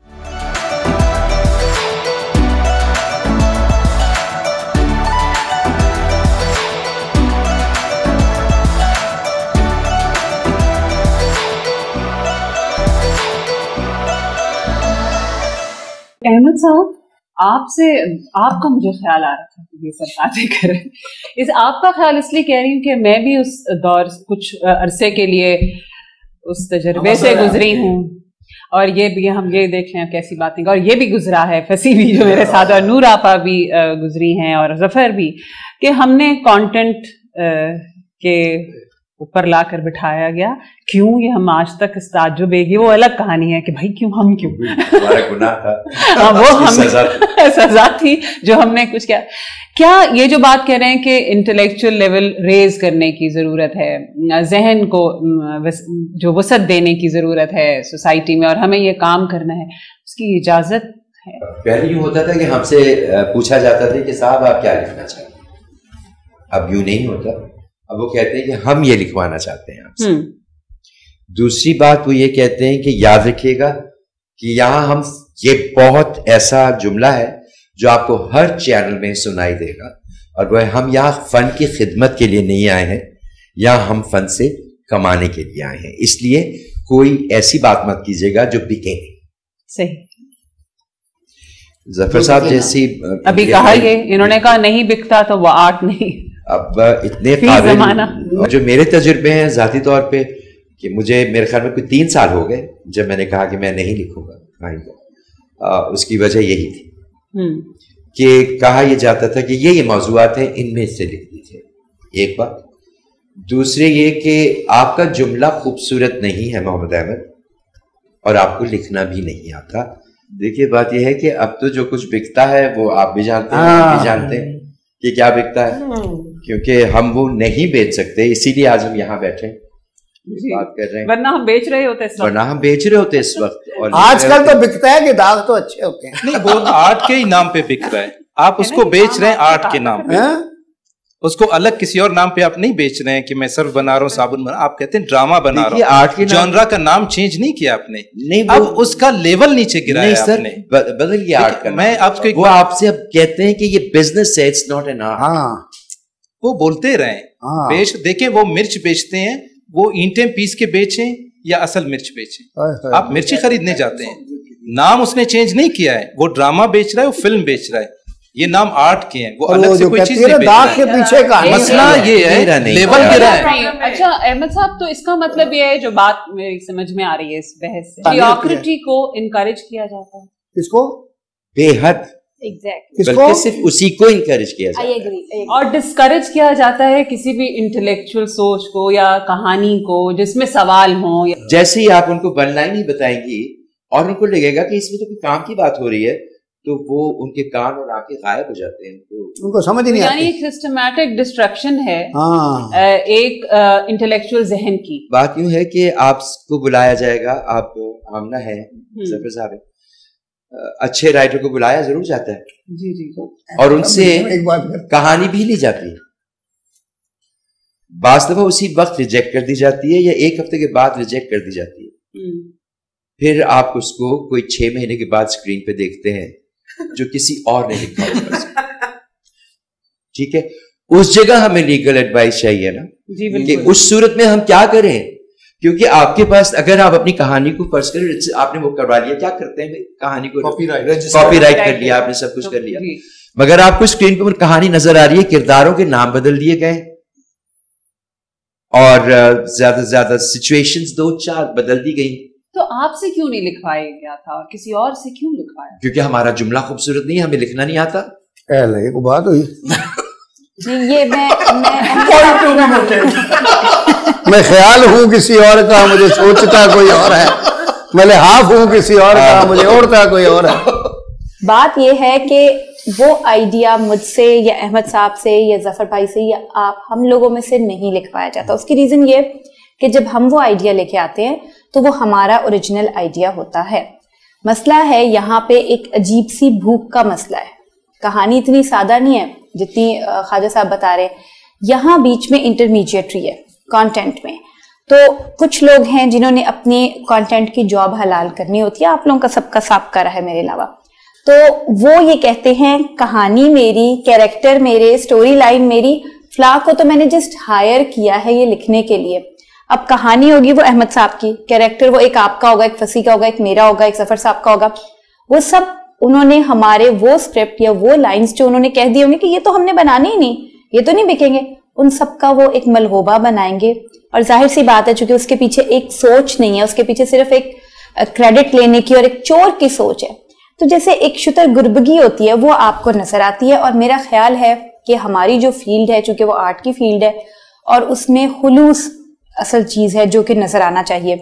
अहमद साहब, आपका मुझे ख्याल आ रहा था कि ये सब बातें करें। इस आपका ख्याल इसलिए कह रही हूँ कि मैं भी उस दौर कुछ अरसे के लिए उस तजर्बे से गुजरी हूँ, और ये भी हम ये देख लें कैसी बातें, और ये भी गुजरा है, फसी भी जो मेरे साथ, और नूर आपा भी गुजरी हैं और जफर भी, कि हमने कंटेंट के ऊपर लाकर बिठाया गया। क्यों ये हम आज तक इस ताज्जुब है, वो अलग कहानी है कि भाई क्यों, हम क्यों, हमारा गुनाह था, वो हम सजा थी जो हमने कुछ किया। क्या ये जो बात कह रहे हैं कि इंटेलेक्चुअल लेवल रेज करने की जरूरत है, जहन को जो वसत देने की जरूरत है सोसाइटी में, और हमें ये काम करना है, उसकी इजाजत है? पहले यूं होता था कि हमसे पूछा जाता था कि साहब आप क्या लिखना चाहिए, अब यूं नहीं होता। अब वो कहते हैं कि हम ये लिखवाना चाहते हैं आपसे। दूसरी बात वो ये कहते हैं कि याद रखिएगा कि यहाँ हम, ये बहुत ऐसा जुमला है जो आपको हर चैनल में सुनाई देगा, और वह हम यहाँ फन की खिदमत के लिए नहीं आए हैं, यहाँ हम फन से कमाने के लिए आए हैं। इसलिए कोई ऐसी बात मत कीजिएगा जो बिके नहीं। सही। जफर साहब जैसी अभी कहा ये, इन्होंने कहा नहीं बिकता तो वो आर्ट नहीं। अब इतने काबिल जो मेरे तजुर्बे हैं जाती तौर पे, कि मुझे मेरे ख्याल में कोई 3 साल हो गए जब मैंने कहा कि मैं नहीं लिखूंगा, उसकी वजह यही थी कि कहा यह जाता था कि ये मौजूआत हैं, इनमें से लिख दीजिए। एक बात। दूसरे ये कि आपका जुमला खूबसूरत नहीं है मोहम्मद अहमद, और आपको लिखना भी नहीं आता। देखिए बात यह है कि अब तो जो कुछ बिकता है वो आप भी जानते हैं, हम भी जानते हैं कि क्या बिकता है, क्योंकि हम वो नहीं बेच सकते, इसीलिए आज हम यहाँ बैठे बात कर रहे हैं। वरना हम बेच रहे होते इस वक्त, और आजकल तो बिकता है कि दाग तो अच्छे होते हैं। नहीं, वो आर्ट के ही नाम पे बिक रहा है, आप उसको बेच रहे हैं आर्ट के नाम पे, उसको अलग किसी और नाम पे आप नहीं बेच रहे हैं कि मैं सर्फ बना रहा हूँ, साबुन बना, आप कहते हैं ड्रामा बना रहा हूँ। आर्ट के जॉनरा का नाम चेंज नहीं किया आपने, नहीं अब उसका लेवल नीचे गिराया है आपने, बदल गया आर्ट का। मैं आपको वो आपसे अब कहते हैं कि ये बिजनेस है, इट्स नॉट एन आर्ट। वो बोलते रहे, बेच, देखें वो मिर्च बेचते हैं, वो ईंटें पीस के बेचें या असल मिर्च बेचें, आप मिर्ची खरीदने जाते हैं, नाम उसने चेंज नहीं किया है, वो ड्रामा बेच रहा है, वो फिल्म बेच रहा है। یہ نام آرٹ کے ہیں, وہ الگ سے کوئی چیز نہیں داغ کے پیچھے کا مسئلہ یہ ہے لیول گرا ہے. اچھا احمد صاحب, تو اس کا مطلب یہ ہے جو بات میری سمجھ میں آ رہی ہے اس بحث سے, میڈیوکریٹی کو انکریج کیا جاتا ہے. کس کو؟ بے حد. بلکہ صرف اسی کو انکریج کیا جاتا ہے اور ڈسکریج کیا جاتا ہے کسی بھی انٹلیکچوئل سوچ کو یا کہانی کو جس میں سوال ہوں. جیسے ہی آپ ان کو ون لائن ہی بتائیں گی اور ان کو لگے گا کہ اس میں تو کوئی کام کی بات ہو رہی ہے, تو وہ ان کے کان اور آنکھیں غائب ہو جاتے ہیں, ان کو سمجھ نہیں آتی. یعنی ایک سسٹمیٹک ڈسٹریکشن ہے ایک انٹلیکچوئل ذہن کی. بات یوں ہے کہ آپ کو بلایا جائے گا, آپ آمنہ ہے, ظفر صاحب ہے, اچھے رائٹر کو بلایا ضرور جاتا ہے جی جی, اور ان سے کہانی بھی لی جاتی ہے. بعض دفعہ اسی وقت ریجیکٹ کر دی جاتی ہے یا ایک ہفتے کے بعد ریجیکٹ کر دی جاتی ہے. پھر آپ اس کو کوئی 6 مہینے کے بعد اسکرین پہ دیکھتے ہیں جو کسی اور نے لکھا ہوگا. ٹھیک ہے, اس جگہ ہمیں لیگل ایڈوائس چاہیے نا کہ اس صورت میں ہم کیا کریں, کیونکہ آپ کے پاس اگر آپ اپنی کہانی کو فرض کریں آپ نے وہ کروا لیا, کیا کرتے ہیں کہانی کو کاپی رائٹ کر لیا آپ نے, سب کچھ کر لیا, مگر آپ کو اسکرین پہ کہانی نظر آ رہی ہے, کرداروں کے نام بدل دیے گئے اور زیادہ سے زیادہ سچویشنز 2-4 بدل دی گئی. تو آپ سے کیوں نہیں لکھوایا گیا تھا اور کسی اور سے کیوں لکھوایا؟ کیونکہ ہمارا جملہ خوبصورت نہیں ہے, ہمیں لکھنا نہیں آتا. کو بات ہوئی یہ میں خیال ہوں کسی اور کا, مجھے سوچتا کوئی اور ہے, میں لحاف ہوں کسی اور کا, مجھے اوڑھتا کوئی اور ہے. بات یہ ہے کہ وہ آئیڈیا مجھ سے یا احمد صاحب سے یا ظفر بھائی سے یا آپ ہم لوگوں میں سے نہیں لکھوایا جاتا. اس کی ریزن یہ کہ جب ہم وہ آئیڈیا لے کے آتے ہیں تو وہ ہمارا اوریجنل آئیڈیا ہوتا ہے. مسئلہ ہے یہاں پہ ایک عجیب سی بھوک کا مسئلہ ہے. کہانی اتنی سادہ نہیں ہے جتنی خواجہ صاحب بتا رہے, یہاں بیچ میں انٹرمیڈیٹری ہے کانٹینٹ میں. تو کچھ لوگ ہیں جنہوں نے اپنے کانٹینٹ کی جاب حلال کرنی ہوتی ہے, آپ لوگوں کا سب کا سابقہ رہا ہے میرے علاوہ, تو وہ یہ کہتے ہیں کہانی میری, کیریکٹر میرے, سٹوری لائن میری, فلاں کو تو میں نے جسٹ ہائر کیا ہے یہ لکھنے کے لیے. اب کہانی ہوگی وہ احمد صاحب کی, کیریکٹر وہ ایک آپ کا ہوگا, ایک فصیح کا ہوگا, ایک میرا ہوگا, ایک ظفر صاحب کا ہوگا. وہ سب انہوں نے ہمارے وہ سکرپٹ یا وہ لائنز جو انہوں نے کہہ دی ہوں گے کہ یہ تو ہم نے بنانے ہی نہیں, یہ تو نہیں بکیں گے, ان سب کا وہ ایک ملغوبہ بنائیں گے. اور ظاہر سی بات ہے چونکہ اس کے پیچھے ایک سوچ نہیں ہے, اس کے پیچھے صرف ایک کریڈٹ لینے کی اور ایک چور کی سوچ ہے. تو جیسے ایک شتر گربگی ہوتی ہے وہ آپ کو نظر آتی ہے, اور میرا خیال ہے کہ ہماری جو فیلڈ ہے چونکہ وہ آرٹ کی فیلڈ ہے اور اس میں خلوص اصل چیز ہے جو کہ نظر آنا چاہیے.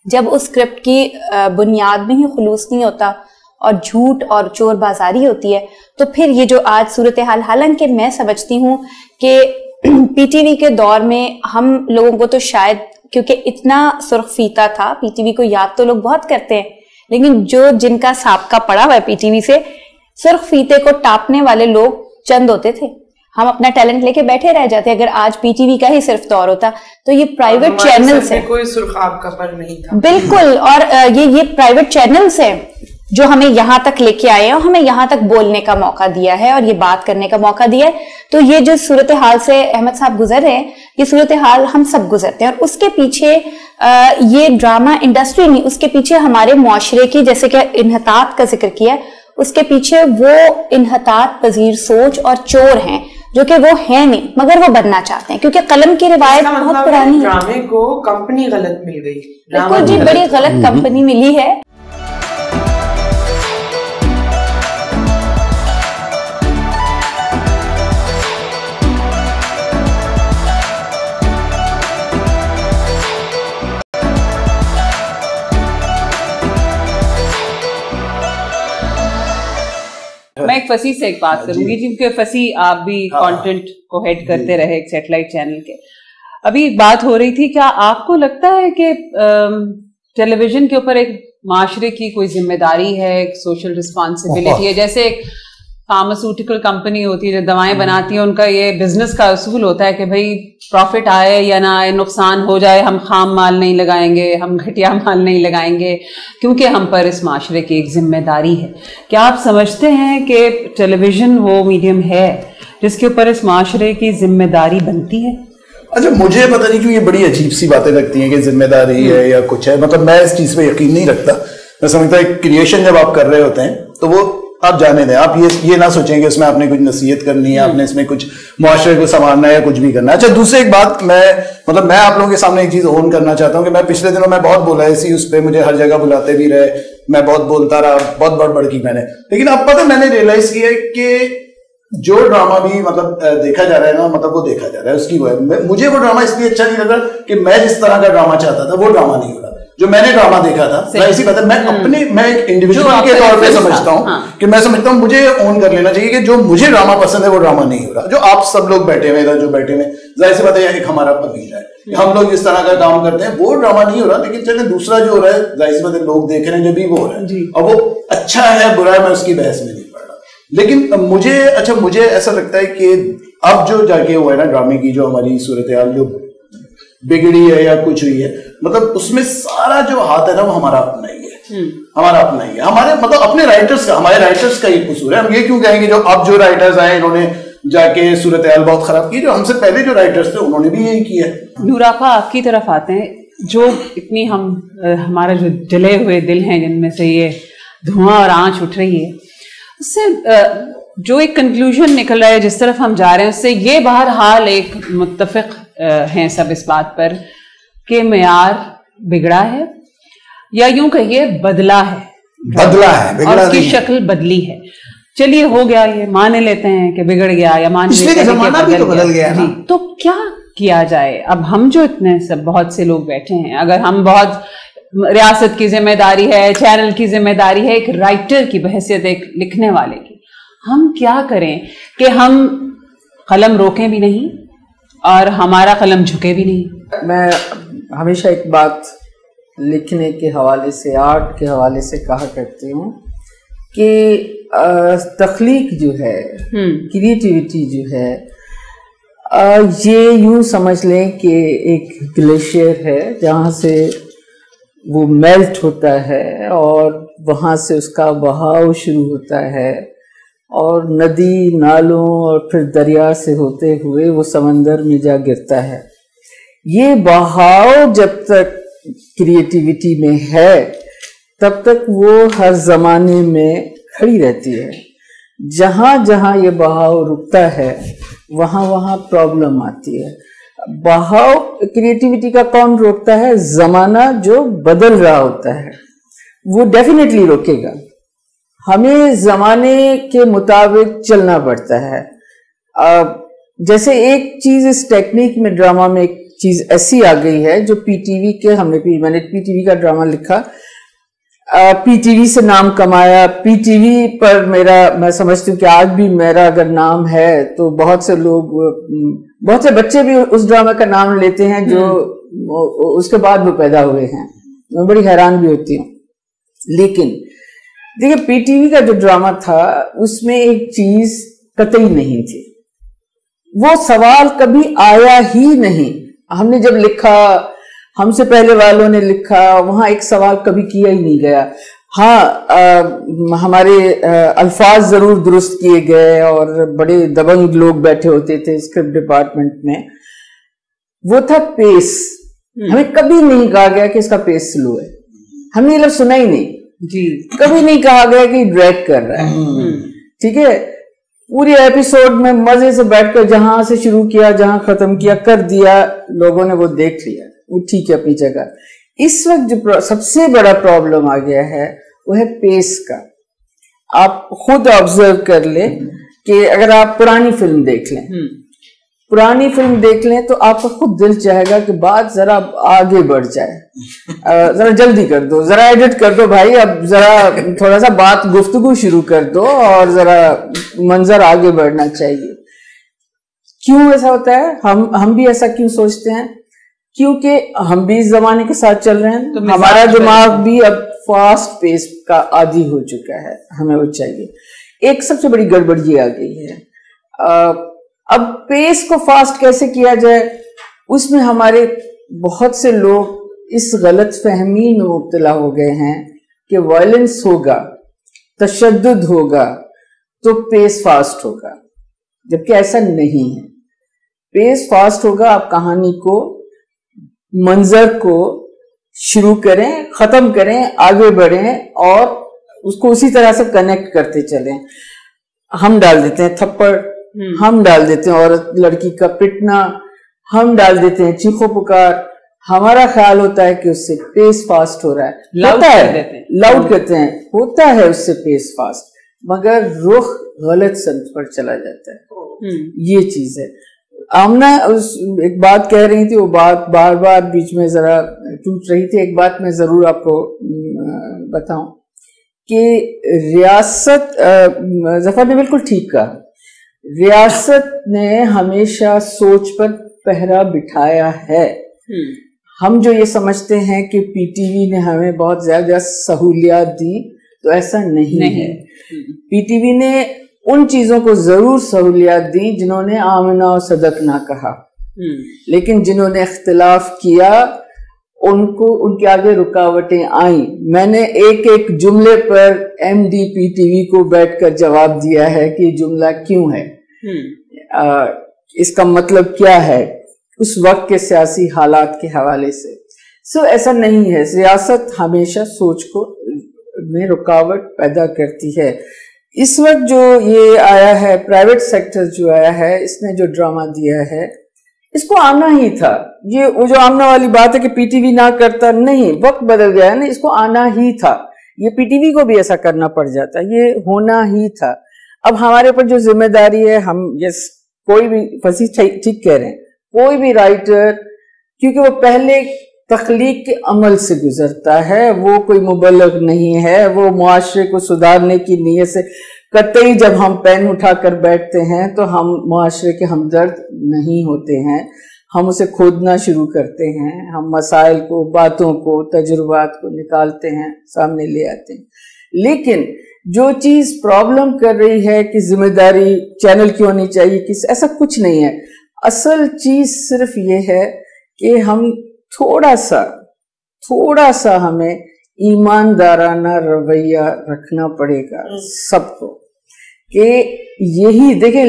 جب اس اسکرپٹ کی بنیاد میں ہی خلوص نہیں ہوتا اور جھوٹ اور چور بازاری ہوتی ہے تو پھر یہ جو آج صورتحال, حالانکہ میں سمجھتی ہوں کہ پی ٹی وی کے دور میں ہم لوگوں کو تو شاید کیونکہ اتنا سرخ فیتا تھا, پی ٹی وی کو یاد تو لوگ بہت کرتے ہیں, لیکن جن کا سابقہ پڑا ہوا ہے پی ٹی وی سے, سرخ فیتے کو ٹاپنے والے لوگ چند ہوتے تھے. ہم اپنا ٹیلنٹ لے کے بیٹھے رہ جاتے. اگر آج پی ٹی وی کا ہی صرف دور ہوتا تو یہ پرائیویٹ چینلز ہیں, کوئی سرخ آپ کا پر نہیں تھا بالکل, اور یہ پرائیویٹ چینلز ہیں جو ہمیں یہاں تک لے کے آئے ہیں اور ہمیں یہاں تک بولنے کا موقع دیا ہے اور یہ بات کرنے کا موقع دیا ہے. تو یہ جو صورتحال سے احمد صاحب گزر رہے ہیں, یہ صورتحال ہم سب گزرتے ہیں, اور اس کے پیچھے یہ ڈرامہ انڈسٹری نہیں, اس کے پیچھے ہمارے معاشرے کی, جیسے کہ انحطاط کا ذکر کیا ہے, اس کے پیچھے وہ انحطاط پذیر سوچ اور چور ہیں جو کہ وہ ہیں نہیں مگر وہ بننا چاہتے ہیں, کیونکہ قلم کی روایت بہت پرانی ہے. ڈرامے کو کمپنی غلط مل گئی, بالکل جی, بڑی غلط کمپنی ملی ہے. میں ایک فصیح سے ایک بات کروں گی, کیونکہ فصیح آپ بھی کانٹینٹ کو ہیڈ کرتے رہے ایک سیٹلائٹ چینل کے. ابھی ایک بات ہو رہی تھی, کیا آپ کو لگتا ہے کہ ٹیلی ویژن کے اوپر ایک معاشرے کی کوئی ذمہ داری ہے, ایک سوشل رسپانسبلٹی ہے؟ جیسے ایک فارماسیوٹیکل کمپنی ہوتی ہے جو دوائیں بناتی ہے, ان کا یہ بزنس کا اصول ہوتا ہے کہ بھائی پروفٹ آئے یا نہ آئے, نقصان ہو جائے, ہم خام مال نہیں لگائیں گے, ہم گھٹیا مال نہیں لگائیں گے, کیونکہ ہم پر اس معاشرے کی ایک ذمہ داری ہے. کیا آپ سمجھتے ہیں کہ ٹیلی ویژن وہ میڈیم ہے جس کے اوپر اس معاشرے کی ذمہ داری بنتی ہے؟ اچھا, مجھے پتہ نہیں کیوں یہ بڑی عجیب سی باتیں لگتی ہیں کہ ذمہ داری ہے یا کچھ ہے. مطلب میں اس چیز پہ یقین نہیں رکھتا. میں سمجھتا ہوں کریشن جب آپ کر رہے ہوتے ہیں تو وہ آپ جانے دیں, آپ یہ نہ سوچیں کہ اس میں آپ نے کچھ نصیحت کرنی ہے, آپ نے اس میں کچھ معاشرے کو سنوارنا ہے یا کچھ بھی کرنا ہے. اچھا دوسری ایک بات میں آپ لوگوں کے سامنے ایک چیز اون کرنا چاہتا ہوں کہ میں پچھلے دنوں میں بہت بولا اسی اس پہ مجھے ہر جگہ بلاتے بھی رہے, میں بہت بولتا رہا, بہت بڑھ کی میں نے, لیکن اب پتہ میں نے ریئلائز کیا کہ جو ڈرامہ بھی دیکھا جا رہا ہے نا, وہ دیکھا جا رہا ہے اس کی مجھے وہ ڈرامہ اس لیے اچھا نہیں لگ رہا کہ میں جس طرح کا ڈرامہ چاہتا تھا وہ ڈرامہ نہیں ہو رہا جو میں نے ڈرامہ دیکھا تھا. اسی بات میں ایک انڈیویجول کے طور پہ سمجھتا ہوں کہ میں سمجھتا ہوں مجھے اون کر لینا چاہیے کہ جو مجھے ڈرامہ پسند ہے وہ ڈرامہ نہیں ہو رہا. جو آپ سب لوگ بیٹھے ہوئے ادھر جو بیٹھے ہوئے, ظاہر سی بات ہے ایک ہمارا قبیلہ ہے, ہم لوگ اس طرح کا کام کرتے ہیں, وہ ڈرامہ نہیں ہو رہا, لیکن چلے دوسرا جو ہو رہا ہے ظاہر سی بات ہے لوگ دیکھ رہے ہیں جو بھی وہ ہو رہا ہے, اور وہ اچھا ہے برا ہے میں اس کی بحث میں نہیں پڑ رہا. لیکن مجھے ایسا لگتا ہے کہ اب جو جا کے ہوا ہے نا ڈرامے کی جو ہماری صورتحال جو بگڑی ہے یا کچھ ہوئی ہے, اس میں سارا جو ہاتھ ہے نا وہ ہمارا اپنا ہی ہے, ہمارا اپنا ہی ہے, ہمارے اپنے رائٹرز کا, ہمارے رائٹرز کا ہی قصور ہے. ہم یہ کیوں کہیں گے جو اب جو رائٹرز آئے انہوں نے جا کے صورتحال بہت خراب کی, جو ہم سے پہلے جو رائٹرز تھے انہوں نے بھی یہی کیا ہے. نور آپا آپ کی طرف آتے ہیں, جو اتنی ہمارا جو جلے ہوئے دل ہیں جن میں سے یہ دھواں اور آنچ اٹھ رہی ہے, اس سے جو ایک کنکلوژن نکل رہا ہے جس طرف ہم جا رہے ہیں, اس سے یہ بہرحال ایک متفق ہیں سب اس بات پر کہ معیار بگڑا ہے, یا یوں کہیے بدلا ہے اور اس کی شکل بدلی ہے. چلیے ہو گیا, یہ مان لیتے ہیں کہ بگڑ گیا, یا مان لیتے ہیں کہ بدل گیا. تو کیا کیا جائے اب؟ ہم جو اتنے سب بہت سے لوگ بیٹھے ہیں, اگر ہم بہت ریاست کی ذمہ داری ہے, چینل کی ذمہ داری ہے, ایک رائٹر کی بحیثیت ایک لکھنے والے کی, ہم کیا کریں کہ ہم قلم روکیں بھی نہیں اور ہمارا قلم جھکے بھی نہیں؟ میں ہمیشہ ایک بات لکھنے کے حوالے سے, آرٹ کے حوالے سے کہا کرتی ہوں کہ تخلیق جو ہے, کریٹیوٹی جو ہے, یہ یوں سمجھ لیں کہ ایک گلیشیئر ہے جہاں سے وہ میلٹ ہوتا ہے اور وہاں سے اس کا بہاؤ شروع ہوتا ہے, اور ندی نالوں اور پھر دریا سے ہوتے ہوئے وہ سمندر میں جا گرتا ہے. یہ بہاؤ جب تک کریٹیوٹی میں ہے تب تک وہ ہر زمانے میں کھڑی رہتی ہے. جہاں جہاں یہ بہاؤ رکتا ہے وہاں وہاں پرابلم آتی ہے. بہاؤ کریٹیوٹی کا کون روکتا ہے؟ زمانہ جو بدل رہا ہوتا ہے وہ ڈیفینیٹلی روکے گا. ہمیں زمانے کے مطابق چلنا پڑتا ہے. جیسے ایک چیز اس ٹیکنیک میں ڈرامہ میں ایک چیز ایسی آ گئی ہے جو پی ٹی وی کے میں نے پی ٹی وی کا ڈرامہ لکھا, پی ٹی وی سے نام کمایا. پی ٹی وی پر میں سمجھتی ہوں کہ آج بھی میرا اگر نام ہے تو بہت سے لوگ, بہت سے بچے بھی اس ڈرامے کا نام لیتے ہیں جو اس کے بعد وہ پیدا ہوئے ہیں. میں بڑی حیران بھی ہوتی ہوں. لیکن دیکھیے پی ٹی وی کا جو ڈرامہ تھا اس میں ایک چیز قطعی نہیں تھی, وہ سوال کبھی آیا ہی نہیں. ہم نے جب لکھا, ہم سے پہلے والوں نے لکھا, وہاں ایک سوال کبھی کیا ہی نہیں گیا. ہاں ہمارے الفاظ ضرور درست کیے گئے اور بڑے دبنگ لوگ بیٹھے ہوتے تھے اسکرپٹ ڈپارٹمنٹ میں. وہ تھا پیس. ہمیں کبھی نہیں کہا گیا کہ اس کا پیس سلو ہے, ہم نے یہ لفظ سنا ہی نہیں جی. کبھی نہیں کہا گیا کہ ڈریگ کر رہا ہے. ٹھیک ہے, پوری ایپیسوڈ میں مزے سے بیٹھ کر جہاں سے شروع کیا جہاں ختم کیا کر دیا, لوگوں نے وہ دیکھ لیا, وہ ٹھیک ہے اپنی جگہ. اس وقت جو سب سے بڑا پرابلم آ گیا ہے وہ ہے پیس کا. آپ خود آبزرو کر لیں کہ اگر آپ پرانی فلم دیکھ لیں تو آپ کا خود دل چاہے گا کہ بات ذرا آگے بڑھ جائے, ذرا جلدی کر دو, ذرا ایڈٹ کر دو بھائی, اب ذرا تھوڑا سا بات گفتگو شروع کر دو اور ذرا منظر آگے بڑھنا چاہیے. کیوں ایسا ہوتا ہے؟ ہم بھی ایسا کیوں سوچتے ہیں؟ کیونکہ ہم بھی اس زمانے کے ساتھ چل رہے ہیں, ہمارا دماغ بھی اب فاسٹ پیس کا عادی ہو چکا ہے, ہمیں وہ چاہیے. ایک سب سے بڑی گڑبڑ یہ آ گئی ہے, اب پیس کو فاسٹ کیسے کیا جائے, اس میں ہمارے بہت سے لوگ اس غلط فہمی میں مبتلا ہو گئے ہیں کہ وائلنس ہوگا, تشدد ہوگا تو پیس فاسٹ ہوگا, جبکہ ایسا نہیں ہے. پیس فاسٹ ہوگا, آپ کہانی کو, منظر کو شروع کریں, ختم کریں, آگے بڑھیں اور उसको उसी तरह से कनेक्ट करते चले। हम डाल देते हैं थप्पड़, हम डाल देते हैं औरत लड़की का पिटना, हम डाल देते हैं चीखो पुकार, हमारा ख्याल होता है कि उससे पेस फास्ट हो रहा है, लाउड कहते हैं, होता है उससे पेस फास्ट, मगर रुख गलत संत पर चला जाता है। ये चीज है। आमना एक बात कह रही थी, वो बात बार बार बीच में जरा टूट रही थी। एक बात मैं जरूर आपको बताऊं कि रियासत, जफर ने बिल्कुल ठीक कहा, रियासत ने हमेशा सोच पर पहरा बिठाया है। हम जो ये समझते हैं कि पीटीवी ने हमें बहुत ज्यादा सहूलियत दी, तो ऐसा नहीं है। पीटीवी ने उन चीजों को जरूर सहूलियत दी जिन्होंने आमना और सदक ना कहा, लेकिन जिन्होंने इख्तिलाफ किया उनको, उनके आगे रुकावटें आई। मैंने एक एक जुमले पर MDPTV को बैठकर जवाब दिया है कि जुमला क्यों है, इसका मतलब क्या है, उस वक्त के सियासी हालात के हवाले से। सो ऐसा नहीं है, सियासत हमेशा सोच को में रुकावट पैदा करती है। इस वक्त जो ये आया है, प्राइवेट सेक्टर जो आया है, इसने जो ड्रामा दिया है, इसको आना ही था। ये वो जो आमना वाली बात है कि पीटीवी ना करता, नहीं, वक्त बदल गया है ना, इसको आना ही था। ये पीटीवी को भी ऐसा करना पड़ जाता, ये होना ही था। अब हमारे ऊपर जो जिम्मेदारी है, हम यस कोई भी फसी ठीक कह रहे हैं, कोई भी राइटर, क्योंकि वो पहले तख्लीक के अमल से गुजरता है, वो कोई मुबल्लग नहीं है, वो मुआशरे को सुधारने की नीयत से कतई जब हम पेन उठाकर बैठते हैं तो हम मुआशरे के हमदर्द नहीं होते हैं, हम उसे खोदना शुरू करते हैं, हम मसाइल को, बातों को, तजुर्बात को निकालते हैं, सामने ले आते हैं। लेकिन जो चीज प्रॉब्लम कर रही है कि जिम्मेदारी चैनल की होनी चाहिए, कि ऐसा कुछ नहीं है। असल चीज सिर्फ ये है कि हम थोड़ा सा हमें ईमानदाराना रवैया रखना पड़ेगा सबको, कि यही देखें,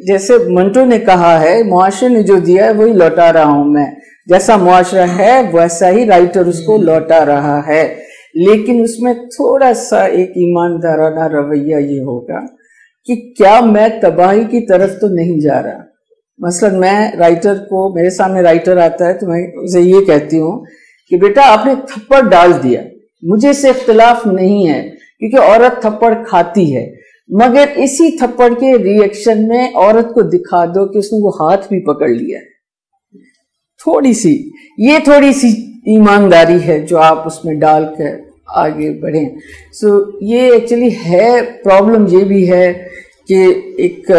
जैसे मंटो ने कहा है, मुआशरे ने जो दिया है वही लौटा रहा हूं मैं, जैसा मुआशरा है वैसा ही राइटर उसको लौटा रहा है। लेकिन उसमें थोड़ा सा एक ईमानदाराना रवैया ये होगा कि क्या मैं तबाही की तरफ तो नहीं जा रहा। मसलन मैं राइटर को, मेरे सामने राइटर आता है तो मैं उसे ये कहती हूँ कि बेटा आपने थप्पड़ डाल दिया, मुझे इससे इख्तिलाफ नहीं है, क्योंकि औरत थप्पड़ खाती है, मगर इसी थप्पड़ के रिएक्शन में औरत को दिखा दो कि उसने वो हाथ भी पकड़ लिया। थोड़ी सी ईमानदारी है जो आप उसमें डालकर आगे बढ़ें। सो ये एक्चुअली है, प्रॉब्लम ये भी है कि एक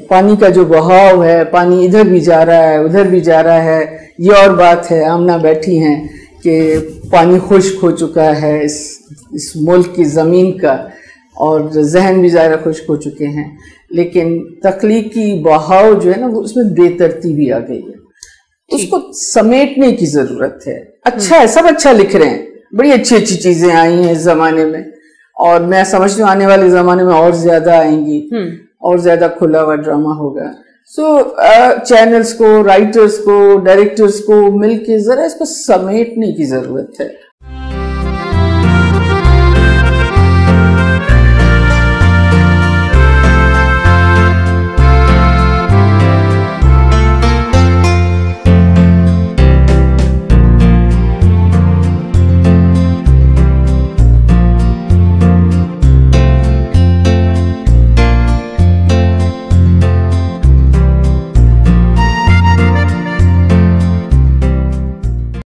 पानी का जो बहाव है, पानी इधर भी जा रहा है उधर भी जा रहा है। ये और बात है, आमना बैठी हैं कि पानी खुश्क हो चुका है इस मुल्क की ज़मीन का, और जहन भी ज़्यादा खुश्क हो चुके हैं, लेकिन तख्लीकी बहाव जो है ना, वो उसमें बेतरतीबी आ गई है, उसको समेटने की ज़रूरत है। अच्छा है, सब अच्छा लिख रहे हैं, बड़ी अच्छी अच्छी चीज़ें आई हैं इस ज़माने में, और मैं समझती हूँ आने वाले ज़माने में और ज़्यादा आएंगी, और ज़्यादा खुला हुआ ड्रामा होगा। सो चैनल्स को, राइटर्स को, डायरेक्टर्स को मिलके ज़रा इसको समेटने की ज़रूरत है।